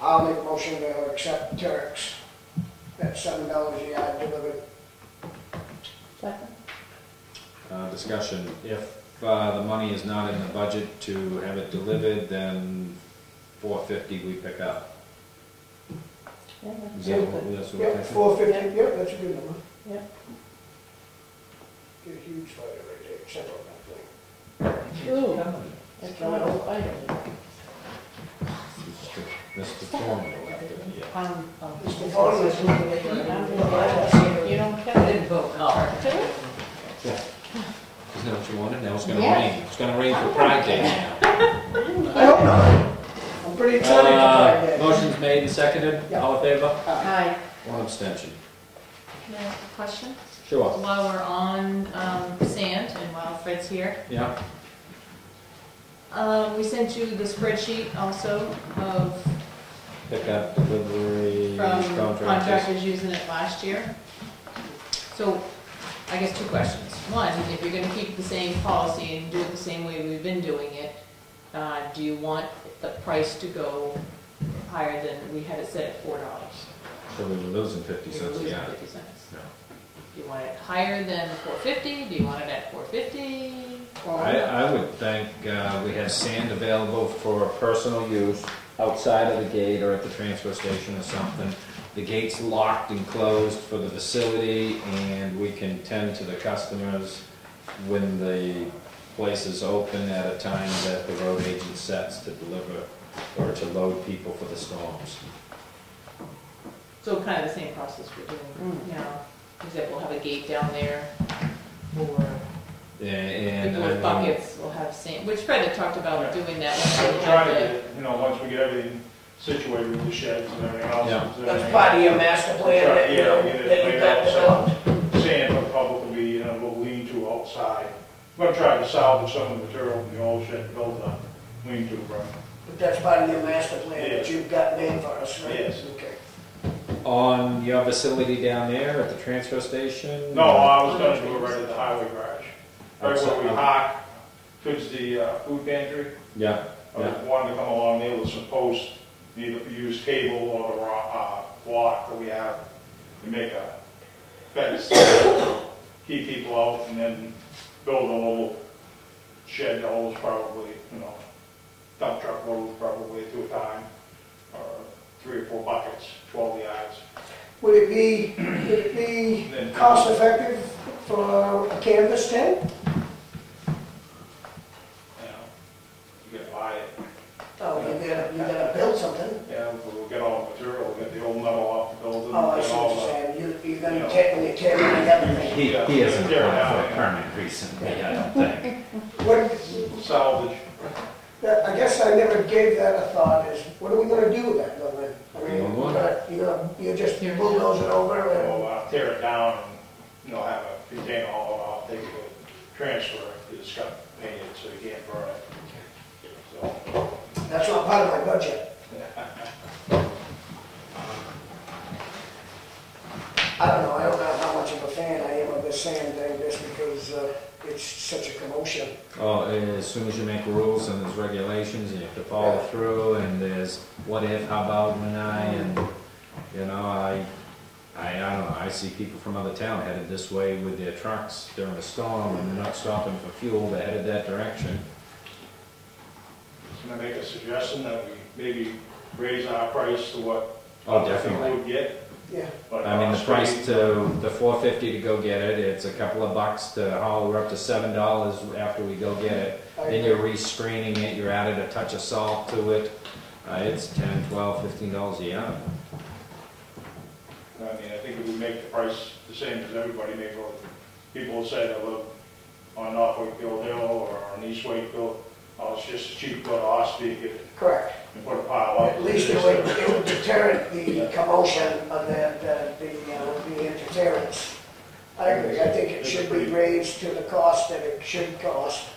I'll make a motion to accept Turks at $7 a yard delivered. Second. Discussion. If the money is not in the budget to have it delivered, then $450 we pick up. Yeah, Is that's that good. what that's what we're Yep, thinking? 450, yep, that's a good number. Yep. Get a huge spider right there, except on that thing. Ooh, it's not a spider. Mr. Foreman left it, yeah. Mr. Vaughn is looking at You don't get it. Yeah. Isn't that what you wanted? Now it's gonna Yes. rain. It's gonna rain for Pride Day now. I hope not. I'm pretty excited for that. Motion's made and seconded. Yeah. All in favor? Hi. One abstention. Can I ask a question? Sure. While we're on sand and while Fred's here, Yeah. we sent you the spreadsheet also of Pickup, delivery, from contractors. contractors using it last year. So, I guess 2 questions. One, if you're gonna keep the same policy and do it the same way we've been doing it, do you want the price to go higher than, we had it set at $4? So we were losing 50 You're cents a losing yard. 50 cents. No. Do you want it higher than $4.50? Do you want it at $4.50? Or I would think we have sand available for personal use outside of the gate or at the transfer station or something. The gate's locked and closed for the facility, and we can tend to the customers when the place is open at a time that the road agent sets to deliver or to load people for the storms. So kind of the same process we're doing now, except we'll have a gate down there, or Yeah, and people with buckets will have sand, which Fred had talked about doing that So when we're we trying had to the. get, you know, once we get everything situated with the sheds and everything else. Yeah. That's part of your master plan that, you know, that you got developed. Sand for the public will be in a little lean-to outside. I'm gonna try to salvage some of the material from the old shed and build a lean-to, right? But that's part of your master plan that Yeah. you've got made for us, right? Yes. Okay. on your facility down there at the transfer station? No, I was gonna do it right at the highway garage. Right where we park, towards the food pantry. Yeah, I was wanting to come along there with some posts, either use cable or the block that we have to make a fence, keep people out, and then build a little shed that holds probably, you know, dump truck loads probably 2 at a time, or 3 or 4 buckets, 12 yards. Would it be cost effective for a canvas tent? You know, you gotta buy it. Oh, you gotta build something. Yeah, we'll get all the material, we'll get the old metal off the building. Oh, I get see all what you're the- saying. You're gonna tear, when you tear everything. he hasn't Tear it applied down, for a permit recently, I don't think. What, Salvage. I guess I never gave that a thought, is what are we gonna do with that building? I mean, you just bulldoze it over and, We'll tear it down and, you know, have a container haul off, take it to transfer, it's got painted so you can't burn it. So, that's not part of my budget. sand thing just because it's such a commotion. Oh, as soon as you make rules and there's regulations, and you have to follow through, and there's what if, how about, when and, you know, I don't know, I see people from other town headed this way with their trucks during a storm, and they're not stopping for fuel, they're headed that direction. Can I make a suggestion that we maybe raise our price to what Oh, other people definitely. would get? Yeah. But I mean, the straight- price to, the $4.50 to go get it, it's a couple of bucks to haul, we're up to $7 after we go get it. Then you're re-screening it, you're added a touch of salt to it, it's $10, $12, $15 a yard. I mean, I think if we make the price the same as everybody, maybe people will say that live on North Wakefield Hill or on East Wakefield, oh, it's just as cheap to go to Ospey, get it, Correct. and put a pile up. At least it would deter the commotion of the interference. I agree, I think it should be raised to the cost that it should cost.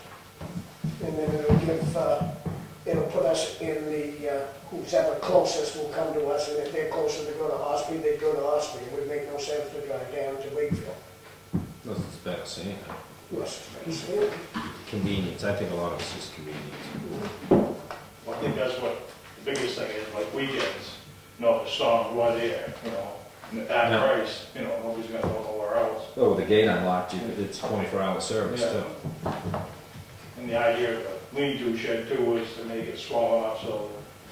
And then it'll give, it'll put us in the, who's ever closest will come to us, and if they're closer to go to Ospey, they'd go to Ospey. It would make no sense to drive down to Wakefield. That's better seeing. Yes, it's- Convenience, I think a lot of it's just convenience. Well, I think that's what the biggest thing is, like weekends, you know, if the storm was there, you know, and at that Yeah. price, you know, nobody's gonna go nowhere else. Oh, with the gate unlocked, it's 24-hour service Yeah. too. And the idea of the lean-to shed too was to make it small enough so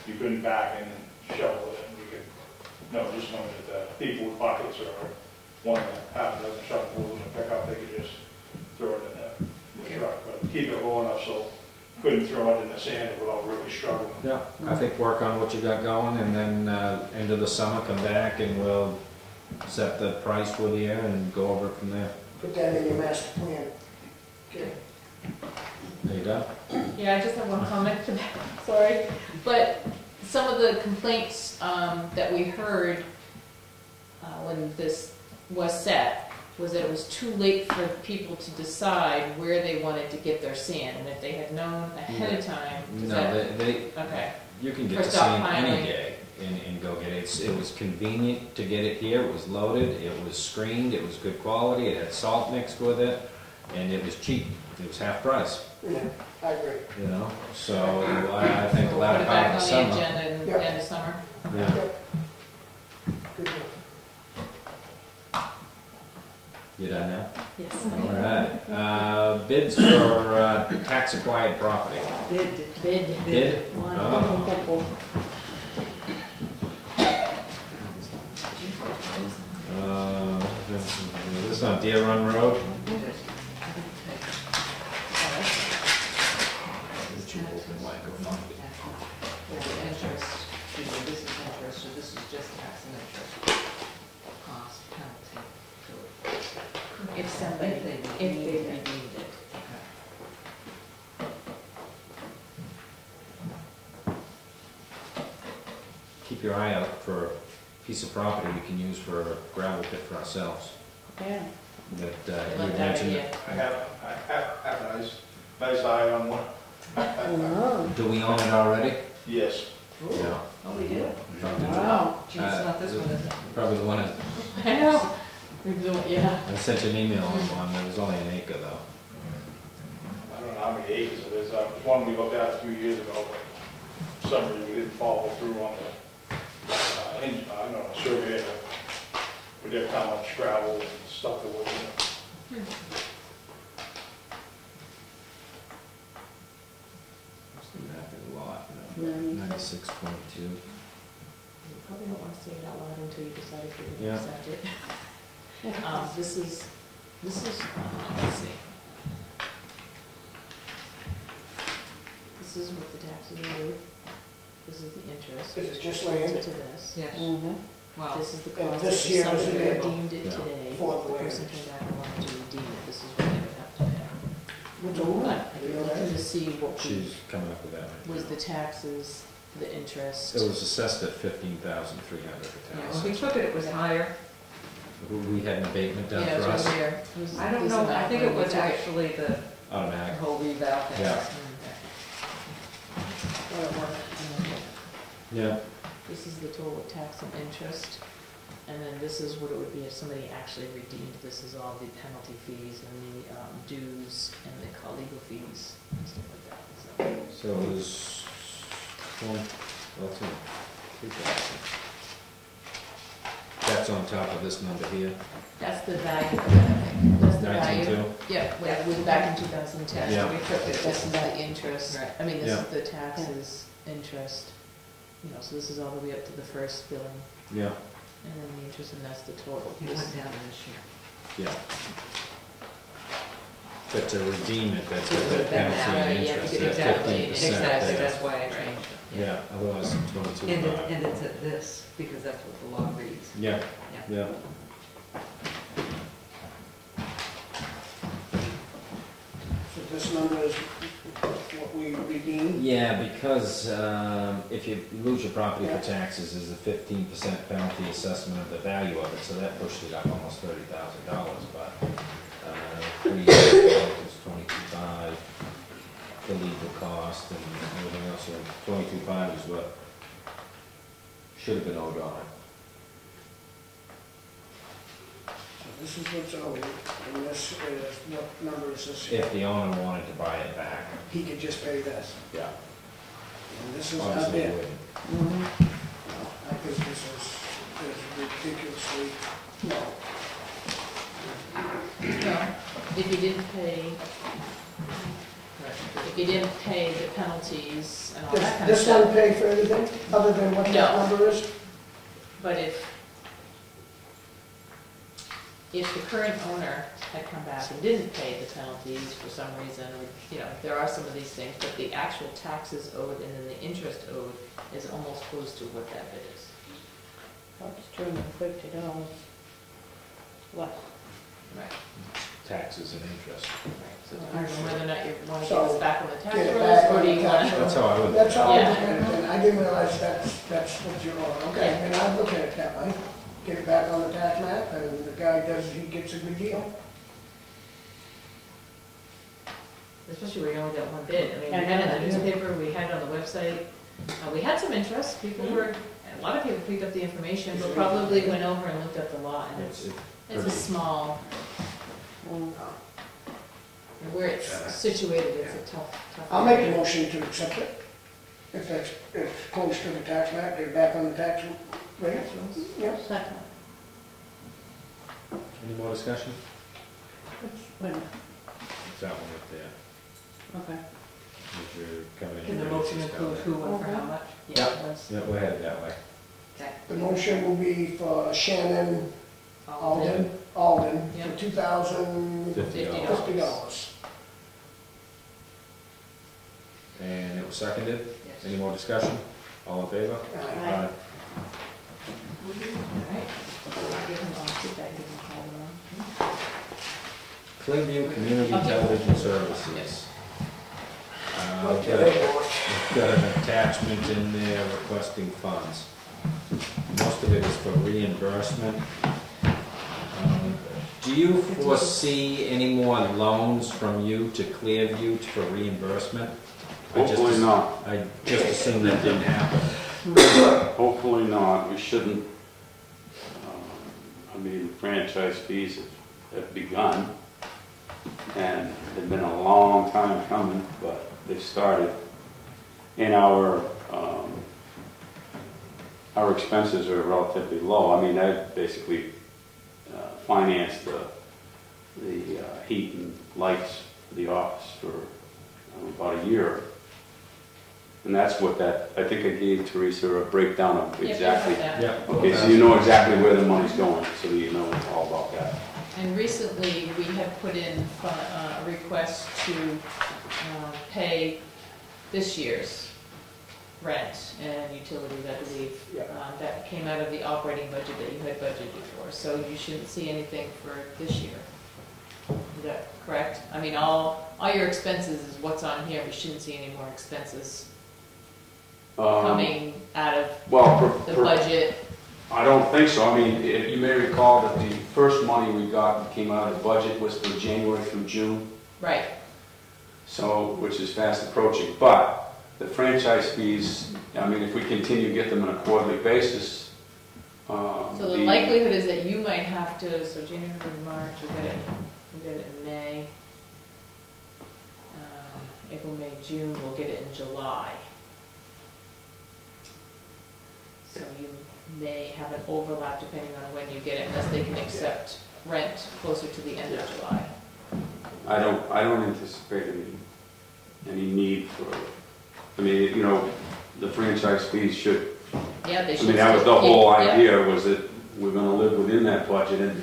you couldn't back in and shovel it, and you could, no, just know that people with buckets or one that half a dozen shovels and pick up, they could just throw it in the truck, but keep it low enough so you couldn't throw it in the sand without really struggling. Yeah, I think work on what you got going, and then end of the summer, come back and we'll set the price with you and go over it from there. Put that in your master plan. Okay. There you go. Yeah, I just have one comment to that, sorry. But some of the complaints that we heard when this was set was that it was too late for people to decide where they wanted to get their sand. And if they had known ahead of time, does No, that, they, okay. you can For get the sand stockpiling. any day and go get it. It was convenient to get it here, it was loaded, it was screened, it was good quality, it had salt mixed with it, and it was cheap. It was half price, Yeah, I agree. you know? So I think the Put latter it part back of the on the summer. agenda in Yep. the end of summer. Yeah. Good enough. You done now? Yes. All right. Bids for tax acquired property. Bid. Bid? One. Oh. This is on Deer Run Road. Interest, this is interest, so this is just tax and interest. Cost, penalty. If somebody, If they if they redeemed it. redeemed it. Keep your eye out for a piece of property we can use for a gravel pit for ourselves. Yeah. That I you love that mentioned. idea. I have a nice eye on one. Oh, Do we own it already? Yes. Yeah. Oh, we do? wow. Gee, it's not this one, is it? Probably the one that, I know. We're doing, yeah. I sent you an email on one, it was only an acre though. I don't know how many acres it is. There's one we looked at a few years ago, but for some reason we didn't follow through on the, I don't know, survey to predict how much gravel and stuff there was in it. That is a lot, you know. 96.2. You probably don't want to say it out loud until you decide if you're going to Yeah. accept it. This is, let's see. This is what the taxes are due. This is the interest. This is just Related land. to this. Yes. Mhm. Wow. This is the And cost. this If here is somebody the- redeemed it Yeah. today, For if the the person land. came back and wanted to redeem it, this is what they would have to pay. What's But over? I can look to see what She's coming up with that. was the taxes, the interest. It was assessed at 15,300 for Yeah, tax. when we took it, it was higher. We had an abatement done Yeah, it for was us, right here. It was I don't this know, I amount think when it we was took actually the automatic. whole reval thing. Yeah. Or it wasn't. Yeah. This is the total tax and interest. And then this is what it would be if somebody actually redeemed. This is all the penalty fees and the dues and the legal fees and stuff like that, so. So there's one, that's it. 2,000. That's on top of this number here. That's the value of it, I think. That's the 19.2. value. Yeah, well, it was back in 2010, Yeah. so we took it, this is the interest. Right. I mean, this Yeah. is the taxes, interest, you know, so this is all the way up to the first billing, Yeah, and then the interest, and that's the total. You went down this year. yeah. But to redeem it, that's with To the put that penalty out, and yeah, interest, you that's could Exactly, 15% exactly, there. that's why I changed it. Yeah, otherwise And 22.5. it's at this, because that's what the law reads. Yeah, Yeah. yeah. So this number is what we redeem. Yeah, because if you lose your property for taxes, there's a 15% penalty assessment of the value of it, so that pushed it up almost $30,000. But 3 years ago, it was 22.5, the legal cost and everything else. So 22.5 is what should have been owed on it. So this is what's owed, and this is, what number is this? If the owner wanted to buy it back, He could just pay this. yeah. And this is our Obviously, bid. it wouldn't. I think this is ridiculously low. No, if you didn't pay, if you didn't pay the penalties and all that Does kind of this stuff. one pay for anything, other than what that No. number is? But if the current owner had come back and didn't pay the penalties for some reason, or, you know, there are some of these things, but the actual taxes owed and then the interest owed is almost close to what that bid is. That's $250 less. Right. Taxes and interest. So I don't know whether or not you want to So, get us back on the tax get it rolls, back or on do the you tax want to? That's how I would. That's how I Yeah. look at it, and I didn't realize that's what you're on. Okay, Yeah. and I look at it that way. Get it back on the tax map, and the guy he gets a good deal. Especially where you only got one bid. I mean, we I had it know. in the newspaper, we had it on the website. We had some interest, people were, a lot of people picked up the information, but probably went over and looked at the law, and it's a pretty- small, where it's situated, it's a tough. I'll make a motion to accept it. If that's, it's close to the tax map, get it back on the tax rate. Yeah. Second. Any more discussion? Wait a minute. It's that one up there. Okay. If you're coming in. Can the ready to motion just go include there. who and for how much? Yeah. that's- Yeah, we're headed that way. Okay. The motion will be for Shannon Alden Yeah. for $2,050. $50. And it was seconded. Yes. Any more discussion? All in favor? Aye. All right. Give him, did that give him a call tomorrow? Clearview Community Okay. Television Services. Yes. What do We've they want? got an attachment in there requesting funds. Most of it is for reimbursement. Do you foresee any more loans from you to Clearview for reimbursement? Hopefully not. I just assumed that didn't happen. Hopefully not. We shouldn't. I mean, franchise fees have begun, and they've been a long time coming, but they've started. And our expenses are relatively low. I mean, I basically financed the heat and lights for the office for about a year. And that's what I think I gave Teresa a breakdown of exactly. Yeah. Okay, so you know exactly where the money's going, so you know all about that. And recently, we have put in a request to pay this year's rent and utilities, I believe. That came out of the operating budget that you had budgeted for, so you shouldn't see anything for this year. Is that correct? I mean, all your expenses is what's on here, we shouldn't see any more expenses coming out of the budget. I don't think so. I mean, if you may recall that the first money we got that came out of the budget was for January through June. Right. So, which is fast approaching. But the franchise fees, I mean, if we continue to get them on a quarterly basis, So the likelihood is that you might have to, so January, February, March, we get it in May. April, May, June, we'll get it in July. So you may have an overlap depending on when you get it, unless they can accept rent closer to the end of July. I don't anticipate any need for, I mean, you know, the franchise fees should, Yeah, they I should. mean, that was the whole Yeah. idea, was that we're gonna live within that budget, and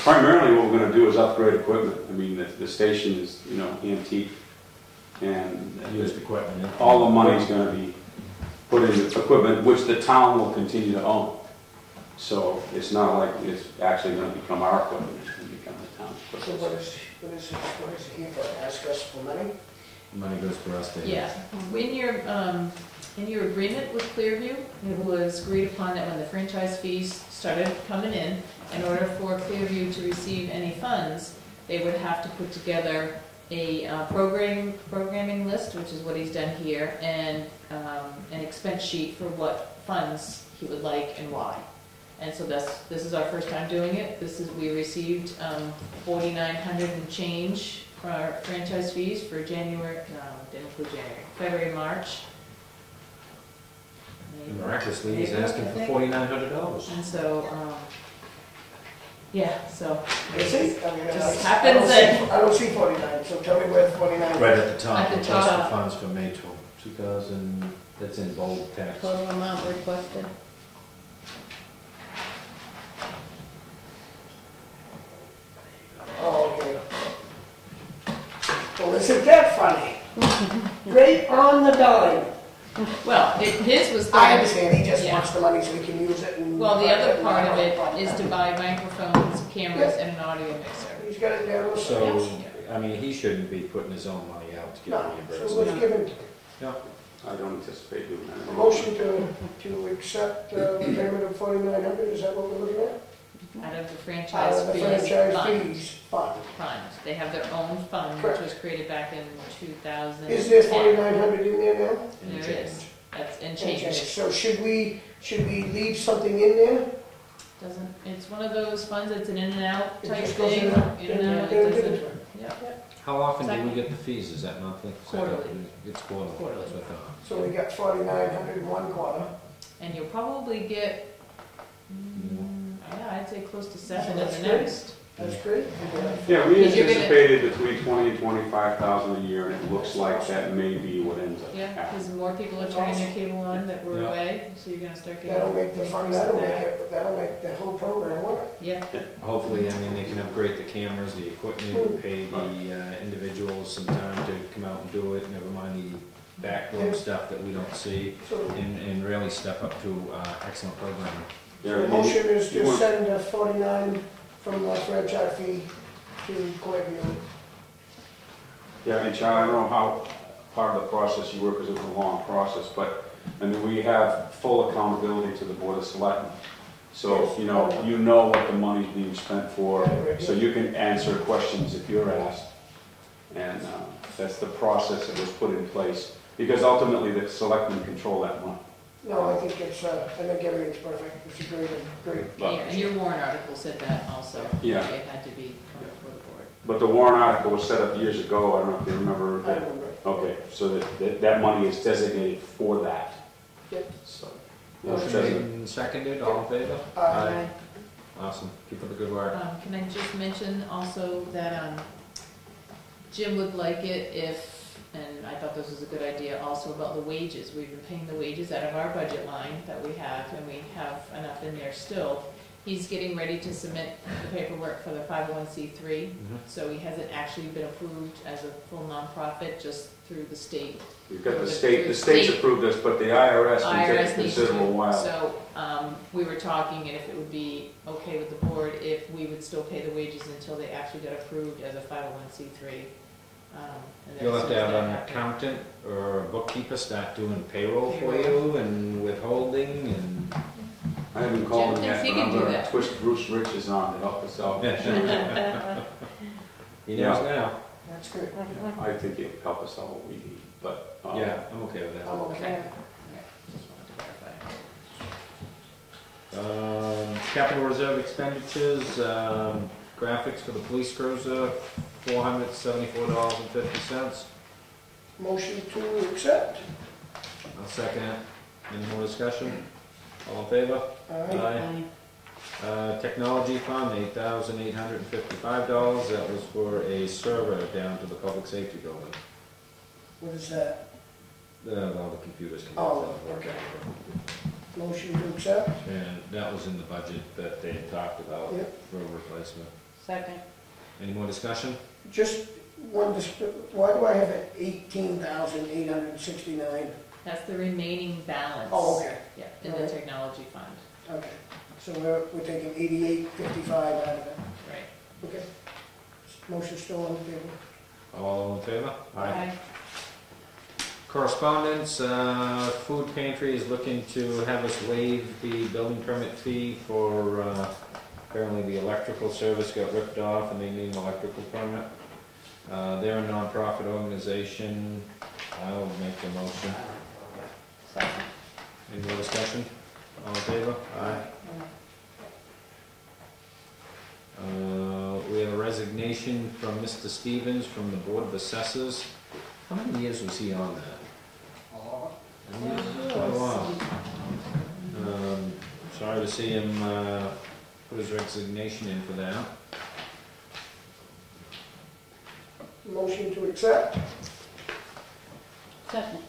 primarily what we're gonna do is upgrade equipment. I mean, the station is, you know, antique, and Used equipment. all the money's gonna be put into equipment, which the town will continue to own. So it's not like it's actually gonna become our equipment, it's gonna become the town's So equipment. what is he here for? Ask us for money? Money goes for us to. Yeah, in your agreement with Clearview, it was agreed upon that when the franchise fees started coming in order for Clearview to receive any funds, they would have to put together a programming list, which is what he's done here, and an expense sheet for what funds he would like and why. And so this is our first time doing it. We received $4,900 and change for our franchise fees for January, no, didn't include January, February, March. And miraculously, he's asking for $4,900. And so, yeah, so. Is he? I mean, Just I happens don't that- see- I don't see 49, so tell me where the 49. Right at the top, At the request for top. funds for May 2000, that's in bold text. Total amount requested. Oh, okay. Well, isn't that funny? Right on the dime. Well, his was. I understand, he just Yeah. wants the money so he can use it and. Well, the other part of it is to buy microphones, cameras, and an audio mixer. He's got it down. So, I mean, he shouldn't be putting his own money out to get No, so reimbursed. let's give him I don't anticipate doing a that. motion to accept the payment of 4,900, is that what we're looking at? Out of the Out franchise of the fees franchise fund. fees fund. They have their own fund, which Correct. was created back in 2010. Is there 4,900 in there now? And There is. That's in change. So should we leave something in there? Doesn't, it's one of those funds, it's an in and out It type just goes thing. in and In and out, then it give doesn't. it to him. Yep, How often do we get the fees? Is that monthly? Quarterly. It's quarterly. Quarterly. That's what I thought. So we got 4,900 in one quarter. and you'll probably get, yeah, I'd say close to 7 in That's the great. next. That's great. Yeah, we Because you're gonna- anticipated between 20 and 25,000 a year, and it looks like that may be what ends up Yeah, happening. because more people are turning their cable on that were Yeah. away, so you're gonna start getting. That'll make the fund, that'll make the whole program work. Yeah, Hopefully, I mean, they can upgrade the cameras, the equipment, pay the individuals some time to come out and do it, never mind the backroom stuff that we don't see, So and really step up to excellent programming. Yeah, the motion is you to want- send the 49 from the franchise fee to Coleville. Yeah, and Charlie, I don't know how part of the process you were, because it was a long process, but, I mean, we have full accountability to the Board of Selectmen. So, you know what the money's being spent for, so you can answer questions if you're asked. And that's the process that was put in place, because ultimately the selectmen control that money. No, I think everything's perfect. It's a great. yeah, and your warrant article said that also. Yeah. It had to be coming before the board. But the warrant article was set up years ago, I don't know if you remember I that. remember. Okay, so that money is designated for that. Yep. So, Motion made and seconded, all in favor? Aye. Awesome, keep up the good work. Can I just mention also that Jim would like it if, and I thought this was a good idea also about the wages. We've been paying the wages out of our budget line that we have, and we have enough in there still. He's getting ready to submit the paperwork for the 501c3, so he hasn't actually been approved as a full nonprofit, just through the state. You've got the state's approved us, but the IRS can take a IRS needs to. considerable while. So, we were talking, and if it would be okay with the board, if we would still pay the wages until they actually got approved as a 501c3. And You'll have to have then an accountant or a bookkeeper start doing payroll for you and withholding and. I haven't called him Jim yet, thinks he but I'm can do gonna that. twist Bruce Rich's arm to help us out. He knows now. That's good. I think it'll help us out what we need, but. Yeah, I'm okay with that. I'm okay. Just wanted to clarify. Capital reserve expenditures, graphics for the police cruiser, $474.50. Motion to accept. I'll second it. Any more discussion? All in favor? Aye. Technology fund, $8,855. That was for a server down to the public safety building. What is that? All the computers can. Oh, okay. Motion to accept. And that was in the budget that they had talked about Yep. for a replacement. Second. Any more discussion? Just one, why do I have it 18,869? That's the remaining balance. Oh, okay, Yeah, in the Alright. technology fund, okay. So we're taking 8855 out of it. right. Okay. Motion's still on the table. All in favor? Aye. Correspondence, food pantry is looking to have us waive the building permit fee for, apparently the electrical service got ripped off and they need an electrical permit. They're a non-profit organization. I'll make the motion. Second. Any more discussion? All in favor? Aye. We have a resignation from Mr. Stevens from the Board of Assessors. How many years was he on that? Quite a while. Sorry to see him put his resignation in for that. Motion to accept. Second.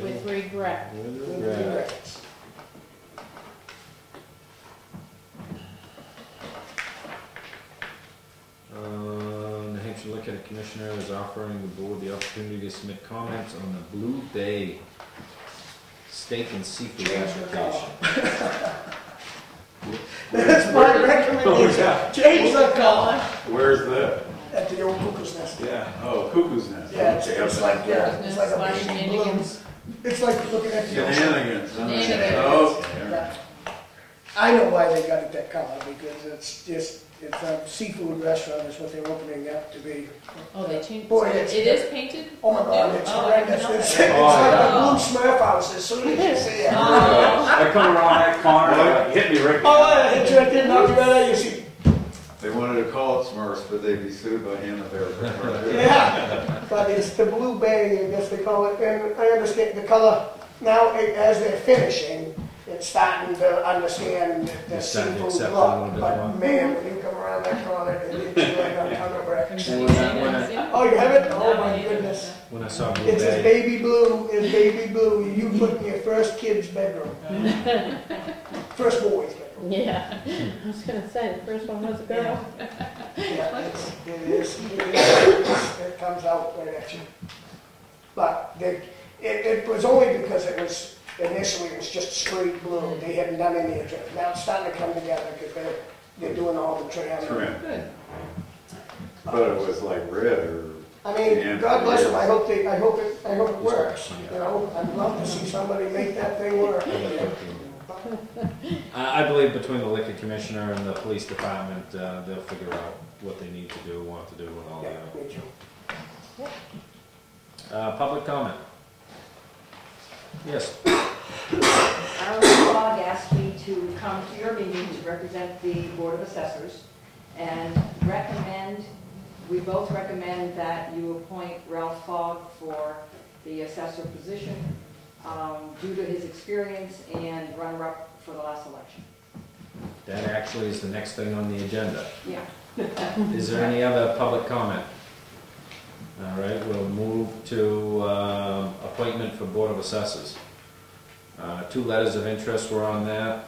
With regret. With With regret. regrets. New Hampshire Liquor Commissioner is offering the board the opportunity to submit comments on the Blue Bay steak and seafood Change the application. That's my recommendation. Change the color. Where's that? At the old cuckoo's nest. Yeah, oh, cuckoo's nest. Yeah, it's like, it's like a Slash baby balloon. shenanigans. It's like looking at the ocean. Shenanigans. Shenanigans. Oh, Yeah. I know why they got it that color, because it's just, it's a seafood restaurant is what they're opening up to be. Oh, they changed, Boy, so it's- it is painted? Oh my God, it's Oh, I didn't horrendous. know It's that. like a blue Smurf house as soon as you see it. Oh. I come around that corner, you hit me right. Oh, it's right there, knock you right out, you see. they wanted to call it Smurfs, but they'd be sued by Hanna-Barbera. Yeah, but it's the Blue Bay, I guess they call it, and I understand the color, now as they're finishing, it's starting to understand the It's starting to seafood accept it a look, little bit but more. man, when you come around that corner, it hits you like a ton of bricks. When Oh, you have it? Oh my goodness. I saw Blue It's as Bay, baby blue as baby blue you put in your first kid's bedroom. First boy's bedroom. Yeah. I was gonna say, the first one was a girl. Yeah, it comes out right at you. But it was only because initially it was just straight blue. They hadn't done any of it. Now it's starting to come together because they're doing all the trim. Trim. But it was like red or. I mean, God bless them. I hope it works. You know, I'd love to see somebody make that thing work. I believe between the liquor commissioner and the police department, they'll figure out what they need to do, want to do, and all Yeah, that. me too. Public comment? Yes. Aaron Fogg asked me to come to your meeting to represent the Board of Assessors and we both recommend that you appoint Ralph Fogg for the assessor position due to his experience and runner-up for the last election. That actually is the next thing on the agenda. Yeah. Is there any other public comment? All right, we'll move to appointment for Board of Assessors. 2 letters of interest were on that.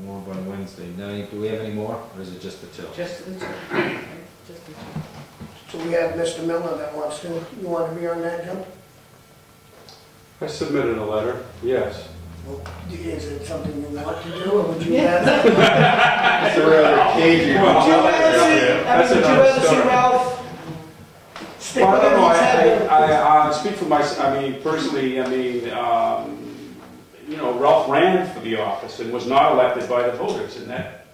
More by Wednesday night. Do we have any more, or is it just the 2? Just the two. Just the two. So we have Mr. Miller that wants to, you want to be on that, Jim? I submitted a letter, yes. Is it something you want to do, or would you rather? It's a rather cagey. Would you rather see Ralph stick Well, I with don't him? know, He's had I speak for myself, I mean, personally, you know, Ralph ran for the office and was not elected by the voters, and that,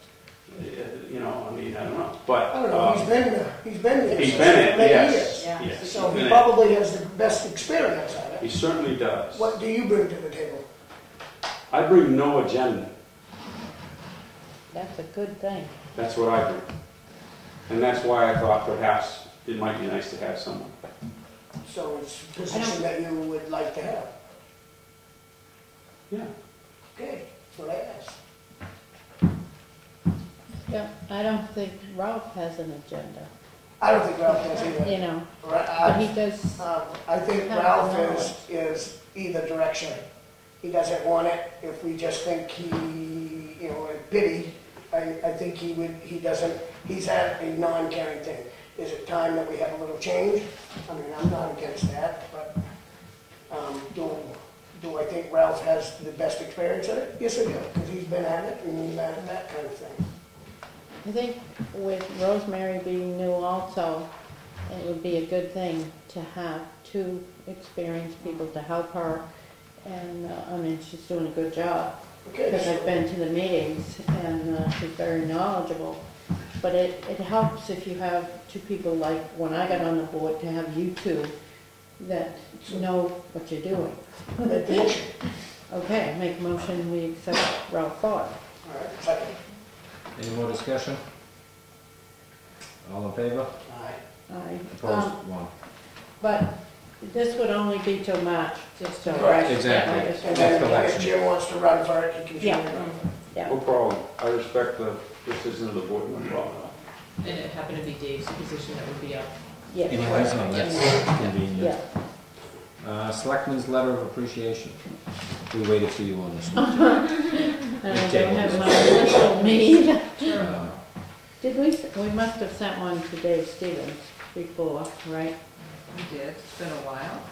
you know, I mean, I don't know, but. I don't know, he's been there. He's been it, many yes, years. yes. So he's he been it. probably has the best experience at He it. certainly does. What do you bring to the table? I bring no agenda. That's a good thing. That's what I bring. And that's why I thought perhaps it might be nice to have someone. So it's a position that you would like to have. Yeah. Okay, that's what I asked. Yeah, I don't think Ralph has an agenda, I don't think Ralph does either. you know, Right, but he does, I think Ralph is either direction. He doesn't want it. If we just think he, you know, a pity, I think he's at a non-caring thing. Is it time that we have a little change? I mean, I'm not against that, but do I think Ralph has the best experience at it? Yes, I do, because he's been at it and that kind of thing. I think with Rosemary being new also, it would be a good thing to have two experienced people to help her. And, I mean, she's doing a good job. Okay, Because I've been to the meetings and she's very knowledgeable. But it helps if you have two people like when I got on the board to have you two that know what you're doing. Make the motion. Okay, make a motion, we accept Ralph Ford. All right, second. Any more discussion? All in favor? Aye. Aye. Opposed? One. But this would only be till March, just so. Correct. Exactly. Yeah, I just- And then if Jim wants to run for it, he can. Yeah. Yeah. No problem. I respect the decision of the board. No problem. And it happened to be Dave's position that would be up. Yes. Anyways, no, that's convenient. Yeah. Selectmen's letter of appreciation. We waited for you on this one. And I don't have my official me. Uh, Did we must have sent one to Dave Stevens before, right? We did, it's been a while.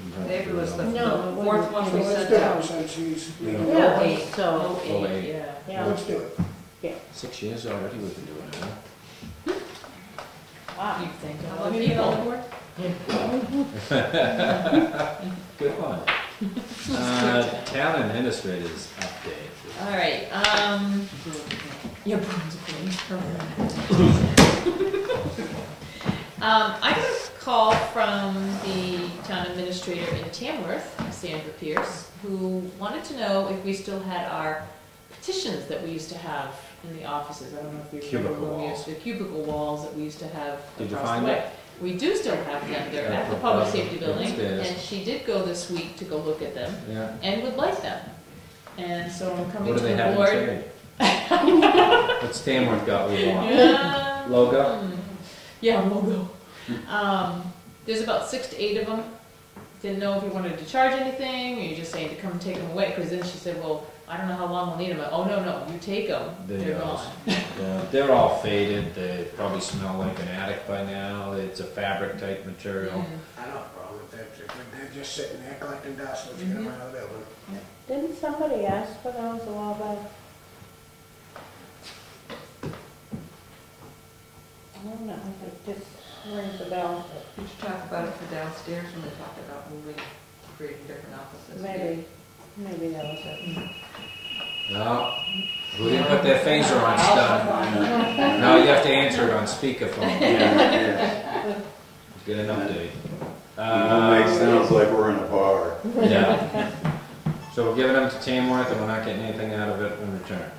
we have Maybe it was the No, it the fourth wouldn't. one we Let's sent do it out. since he's. Yeah, Eight. so, Oh, Oh, eight, eight. yeah. yeah. Let's do it. 6 years already we've been doing it, huh? Wow. You think How of long other have you been on the people. board? Good one. Town administrators update. All right, your brain's I got a call from the town administrator in Tamworth, Sandra Pierce, who wanted to know if we still had our petitions that we used to have in the offices. I don't know if you remember Cubicle when we walls. used to, cubicle walls that we used to have Did you across find the it? way. We do still have them, they're at the Yeah, public safety building, upstairs. and she did go this week to go look at them, Yeah. and would like them. And so I'm coming What to do they the have in board. trade? What's Tamworth got we want? Yeah. Logo? Yeah, logo. There's about 6 to 8 of them. Didn't know if you wanted to charge anything, or you just saying to come take them away, because then she said, well, I don't know how long we'll need them. Oh, no, you take them, they're gone. Yeah, they're all faded, they probably smell like an attic by now, it's a fabric type material. Mm. I don't have a problem with that, they're just sitting there collecting dust, let's get them out of the building. Didn't somebody ask for those a while back? I don't know, it just rings a bell. Did you talk about it for downstairs when we talked about moving, creating different offices? Maybe that was it. No, we didn't put their finger on stuff. Now you have to answer it on speakerphone. Get an update. It makes sounds like we're in a bar. Yeah. So we're giving them to Tamworth and we're not getting anything out of it in return.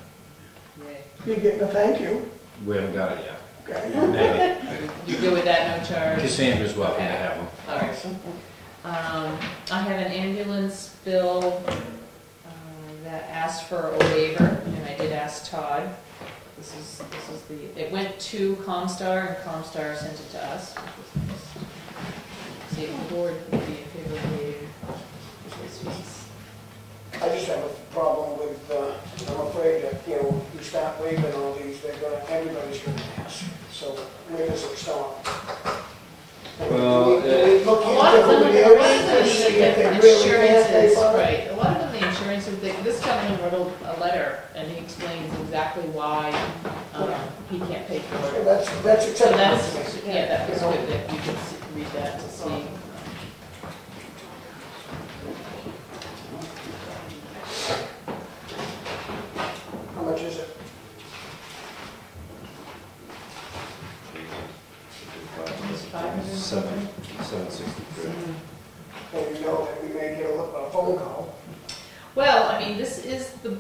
You're getting a thank you. We haven't got it yet. Okay. Maybe. You good with that, no charge? Cassandra's welcome to have them. All right. I have an ambulance bill that asked for a waiver, and I did ask Todd. This is it went to Comstar, and Comstar sent it to us, which was nice. See if the board would be in favor of waiving this fees. I just have a problem with, I'm afraid that, you know, you start waiving all these, everybody's gonna ask. So where does it stop? Well, We look A lot of them, into it, and see if they really can't pay insurances, for it. right, a lot of them, the insurances, this gentleman wrote a letter, and he explains exactly why he can't pay for So it. that's So acceptable that's, to me. yeah, that was good, that you could read that to see. How much is it? It's 500 something. 763. And you know that we may get a phone call. Well, I mean, this is the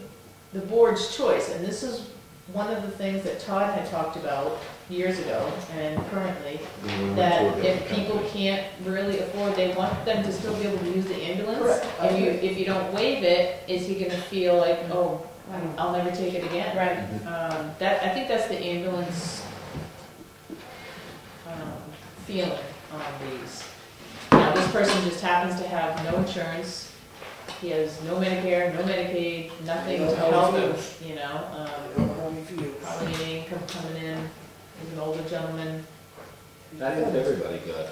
board's choice, and this is one of the things that Todd had talked about years ago and currently, that if people can't really afford, they want them to still be able to use the ambulance. Correct. And if you don't waive it, is he gonna feel like, oh, I'll never take it again? Right. I think that's the ambulance feeling on these. Now, this person just happens to have no insurance. He has no Medicare, no Medicaid, nothing to help him, you know. Probably an income coming in. He's an older gentleman. I thought everybody got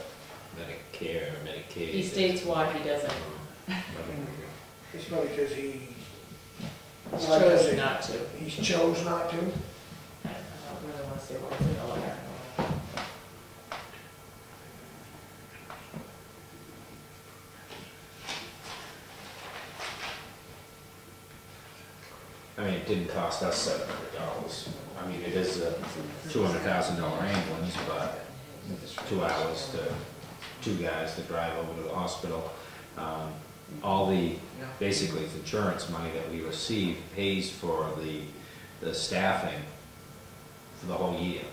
Medicare or Medicaid. He states why he doesn't. It's probably because he He's chosen not to. He chose not to. I don't really want to say words in the letter. I mean, it didn't cost us $700. I mean, it is a $200,000 ambulance, but it's 2 hours to 2 guys to drive over to the hospital. All the, basically, the insurance money that we receive pays for the staffing for the whole year.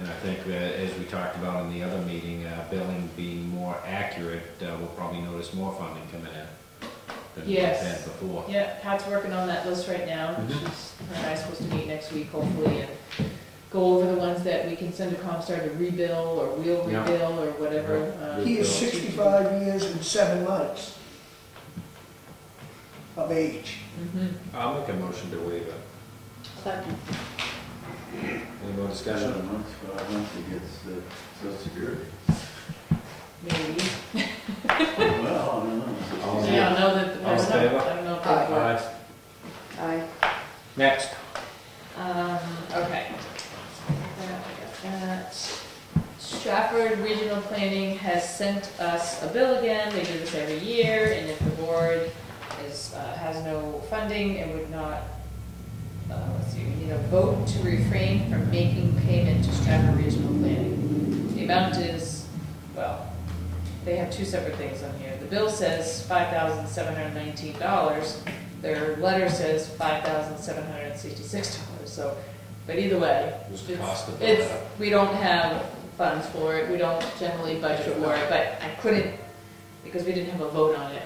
And I think that, as we talked about in the other meeting, billing being more accurate, we'll probably notice more funding coming in than we've had before. Yeah, Pat's working on that list right now. Her and I are supposed to meet next week, hopefully, and go over the ones that we can send to Comstar to rebill or we'll rebill or whatever. He is 65 years and 7 months of age. I'll make a motion to waive it. Second. Any more discussion? 7 months, 5 months, he gets the Social Security. Maybe. Well, I don't know. I don't know that, All in favor? I don't know if that works. Aye. Next. Okay. I got that. Stratford Regional Planning has sent us a bill again. They do this every year, and if the board has no funding and would not, you know, vote to refrain from making payment to Stratford Regional Planning. The amount is, well, they have 2 separate things on here. The bill says $5,719. Their letter says $5,766. So, but either way, we don't have funds for it. We don't generally budget for it, but I couldn't, because we didn't have a vote on it.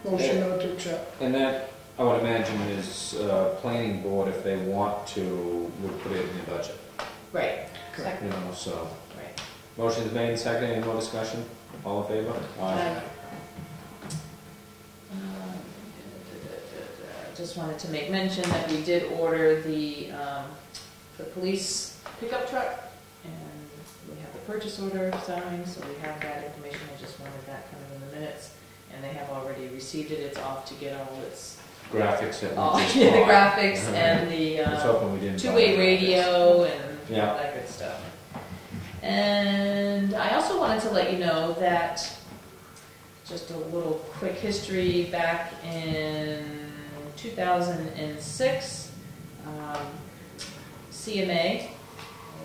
Motion not to accept. And that, I would imagine, is planning board, if they want to, would put it in the budget. Right. You know, so. Right. Motion's made and seconded. Any more discussion? All in favor? Aye. Just wanted to make mention that we did order the police pickup truck, and we have the purchase order signed, so we have that information. I just wanted that kind of in the minutes, and they have already received it. It's off to get all its graphics that the we just bought. graphics and the Let's hope we didn't two-way buy radio and Yeah. all that good stuff. And I also wanted to let you know that, just a little quick history, back in 2006, CMA, a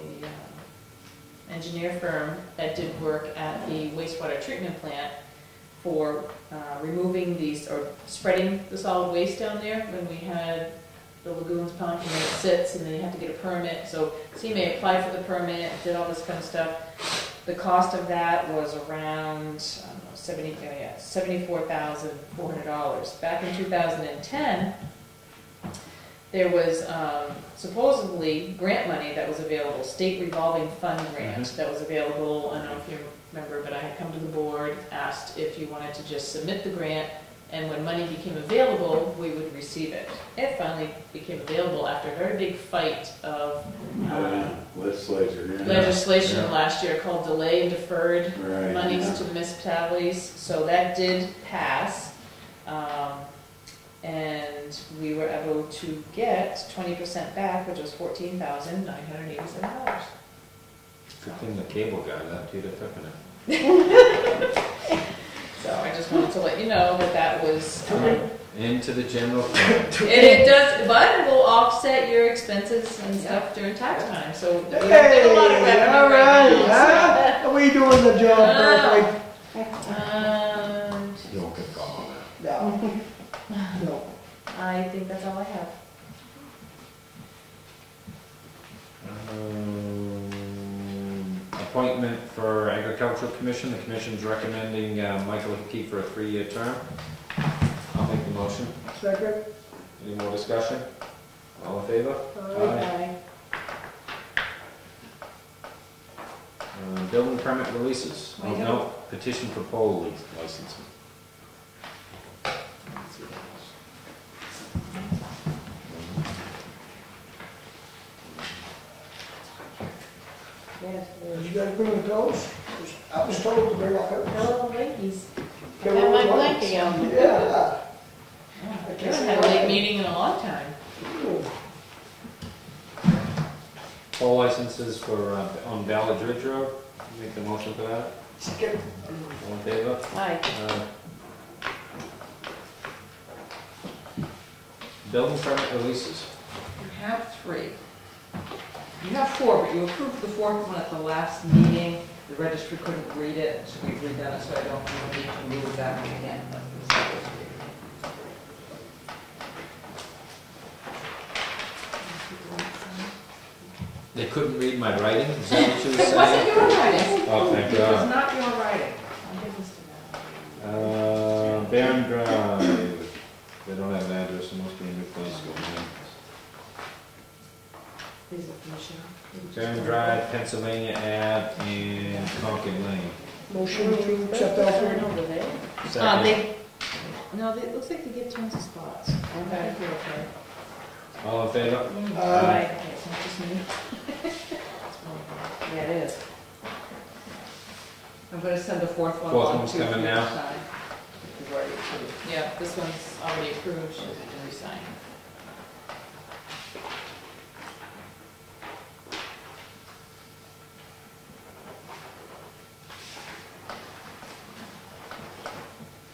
engineer firm that did work at the wastewater treatment plant for removing these, or spreading the solid waste down there when we had the lagoons pumped and then it sits and then you have to get a permit. So CMA applied for the permit, did all this kind of stuff. The cost of that was around, I don't know, $74,400. Back in 2010, there was supposedly grant money that was available, state revolving fund grant that was available. I don't know if you remember, but I had come to the board, asked if you wanted to just submit the grant, and when money became available, we would receive it. It finally became available after a very big fight of legislation last year called delay and deferred monies to municipalities. So that did pass, and we were able to get 20% back, which was $14,987. Good thing the cable guy left you to took it. So I just wanted to let you know that that was into the general fund. it does, but it will offset your expenses and stuff during tax time. So we don't get a lot of revenue right now. Are we doing the job perfectly? And You won't get caught on that. No. No. I think that's all I have. Appointment for Agricultural Commission. The Commission's recommending Michael Hickey for a 3-year term. I'll make the motion. Second? Any more discussion? All in favor? Aye. Building permit releases. We Oh, don't. no, petition for pole licensing. Yes. You guys bring those? I was told to bring up those. Hello, ladies. There Got were my lights. blankie on. Yeah. I haven't had a late meeting in a long time. Pole licenses for, on Ballard Ridge Road. Make the motion for that. Second. All in favor? Aye. Building permit releases. You have 3. You have 4, but you approved the 4th one at the last meeting. The registry couldn't read it, so we've redone it, so I don't need to move that one again. But it's supposed to be. They couldn't read my writing? Is that what you were It wasn't saying? your writing. Oh, thank It was God. not your writing. Barron Drive. They don't have an address, it must be a new place going in. Barron Drive, Pennsylvania Ave, and Concord Lane. Motion to accept that. Over there. Second. It looks like they get tons of spots. Okay. Okay. All in favor? Aye. It's not just me. Yeah, it is. I'm gonna send the 4th one. Fourth on one's to you coming to now. sign. You've already approved. Yeah, this one's already approved, should be re-signed.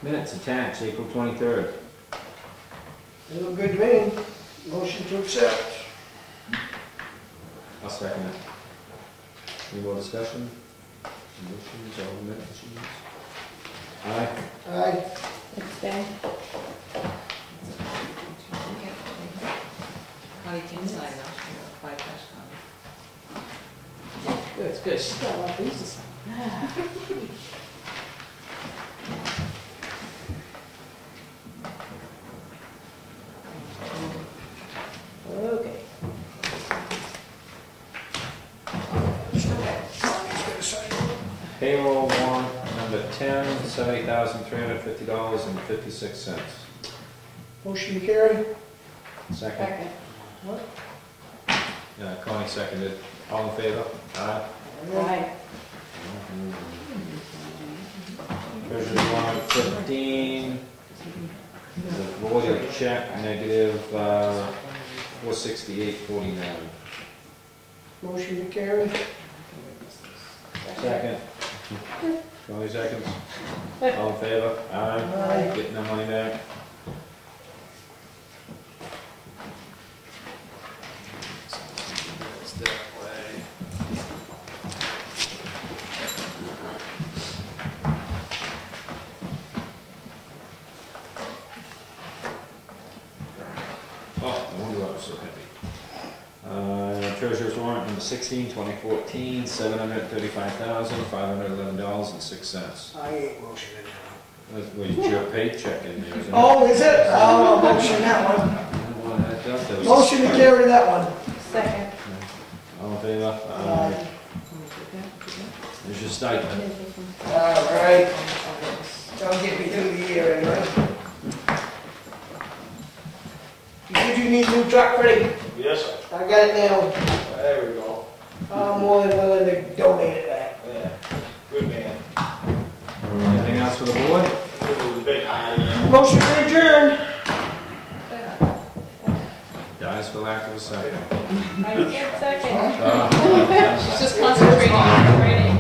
Minutes attached, April 23rd. They look good to me. Motion to accept. I'll second it. Any more discussion? Motions, all minutes? Aye. Aye. Abstain. Connie can sign now. 5 copy. Good, good. She's got a lot of these to sign. Okay. Payroll warrant number 10, $70,350.56. Motion to carry. Second. What? Connie seconded. All in favor? Aye. Aye. Treasurer's warrant 15, the voided check, negative $468.49. Motion to carry. Second. Connie seconds. All in favor? Aye. Getting the money back. Oh, I wonder why I was so happy. Treasurer's warrant number 16, 2014, $735,511.06. I ain't motioning That was your paycheck in there, isn't it? Oh, is it? Oh, motion that one. Motion to carry that one. Second. All in favor? Aye. There's your stipend. All right. Don't get me through the year anyway. You said you need a new truck, Freddie? Yes, sir. I got it now. There we go. I'm more than willing to donate it back. Yeah, good man. Anything else for the board? It was a big hire. Motion to adjourn. Dies for lack of a second. I can't second. Uh, She's just concentrating on the writing.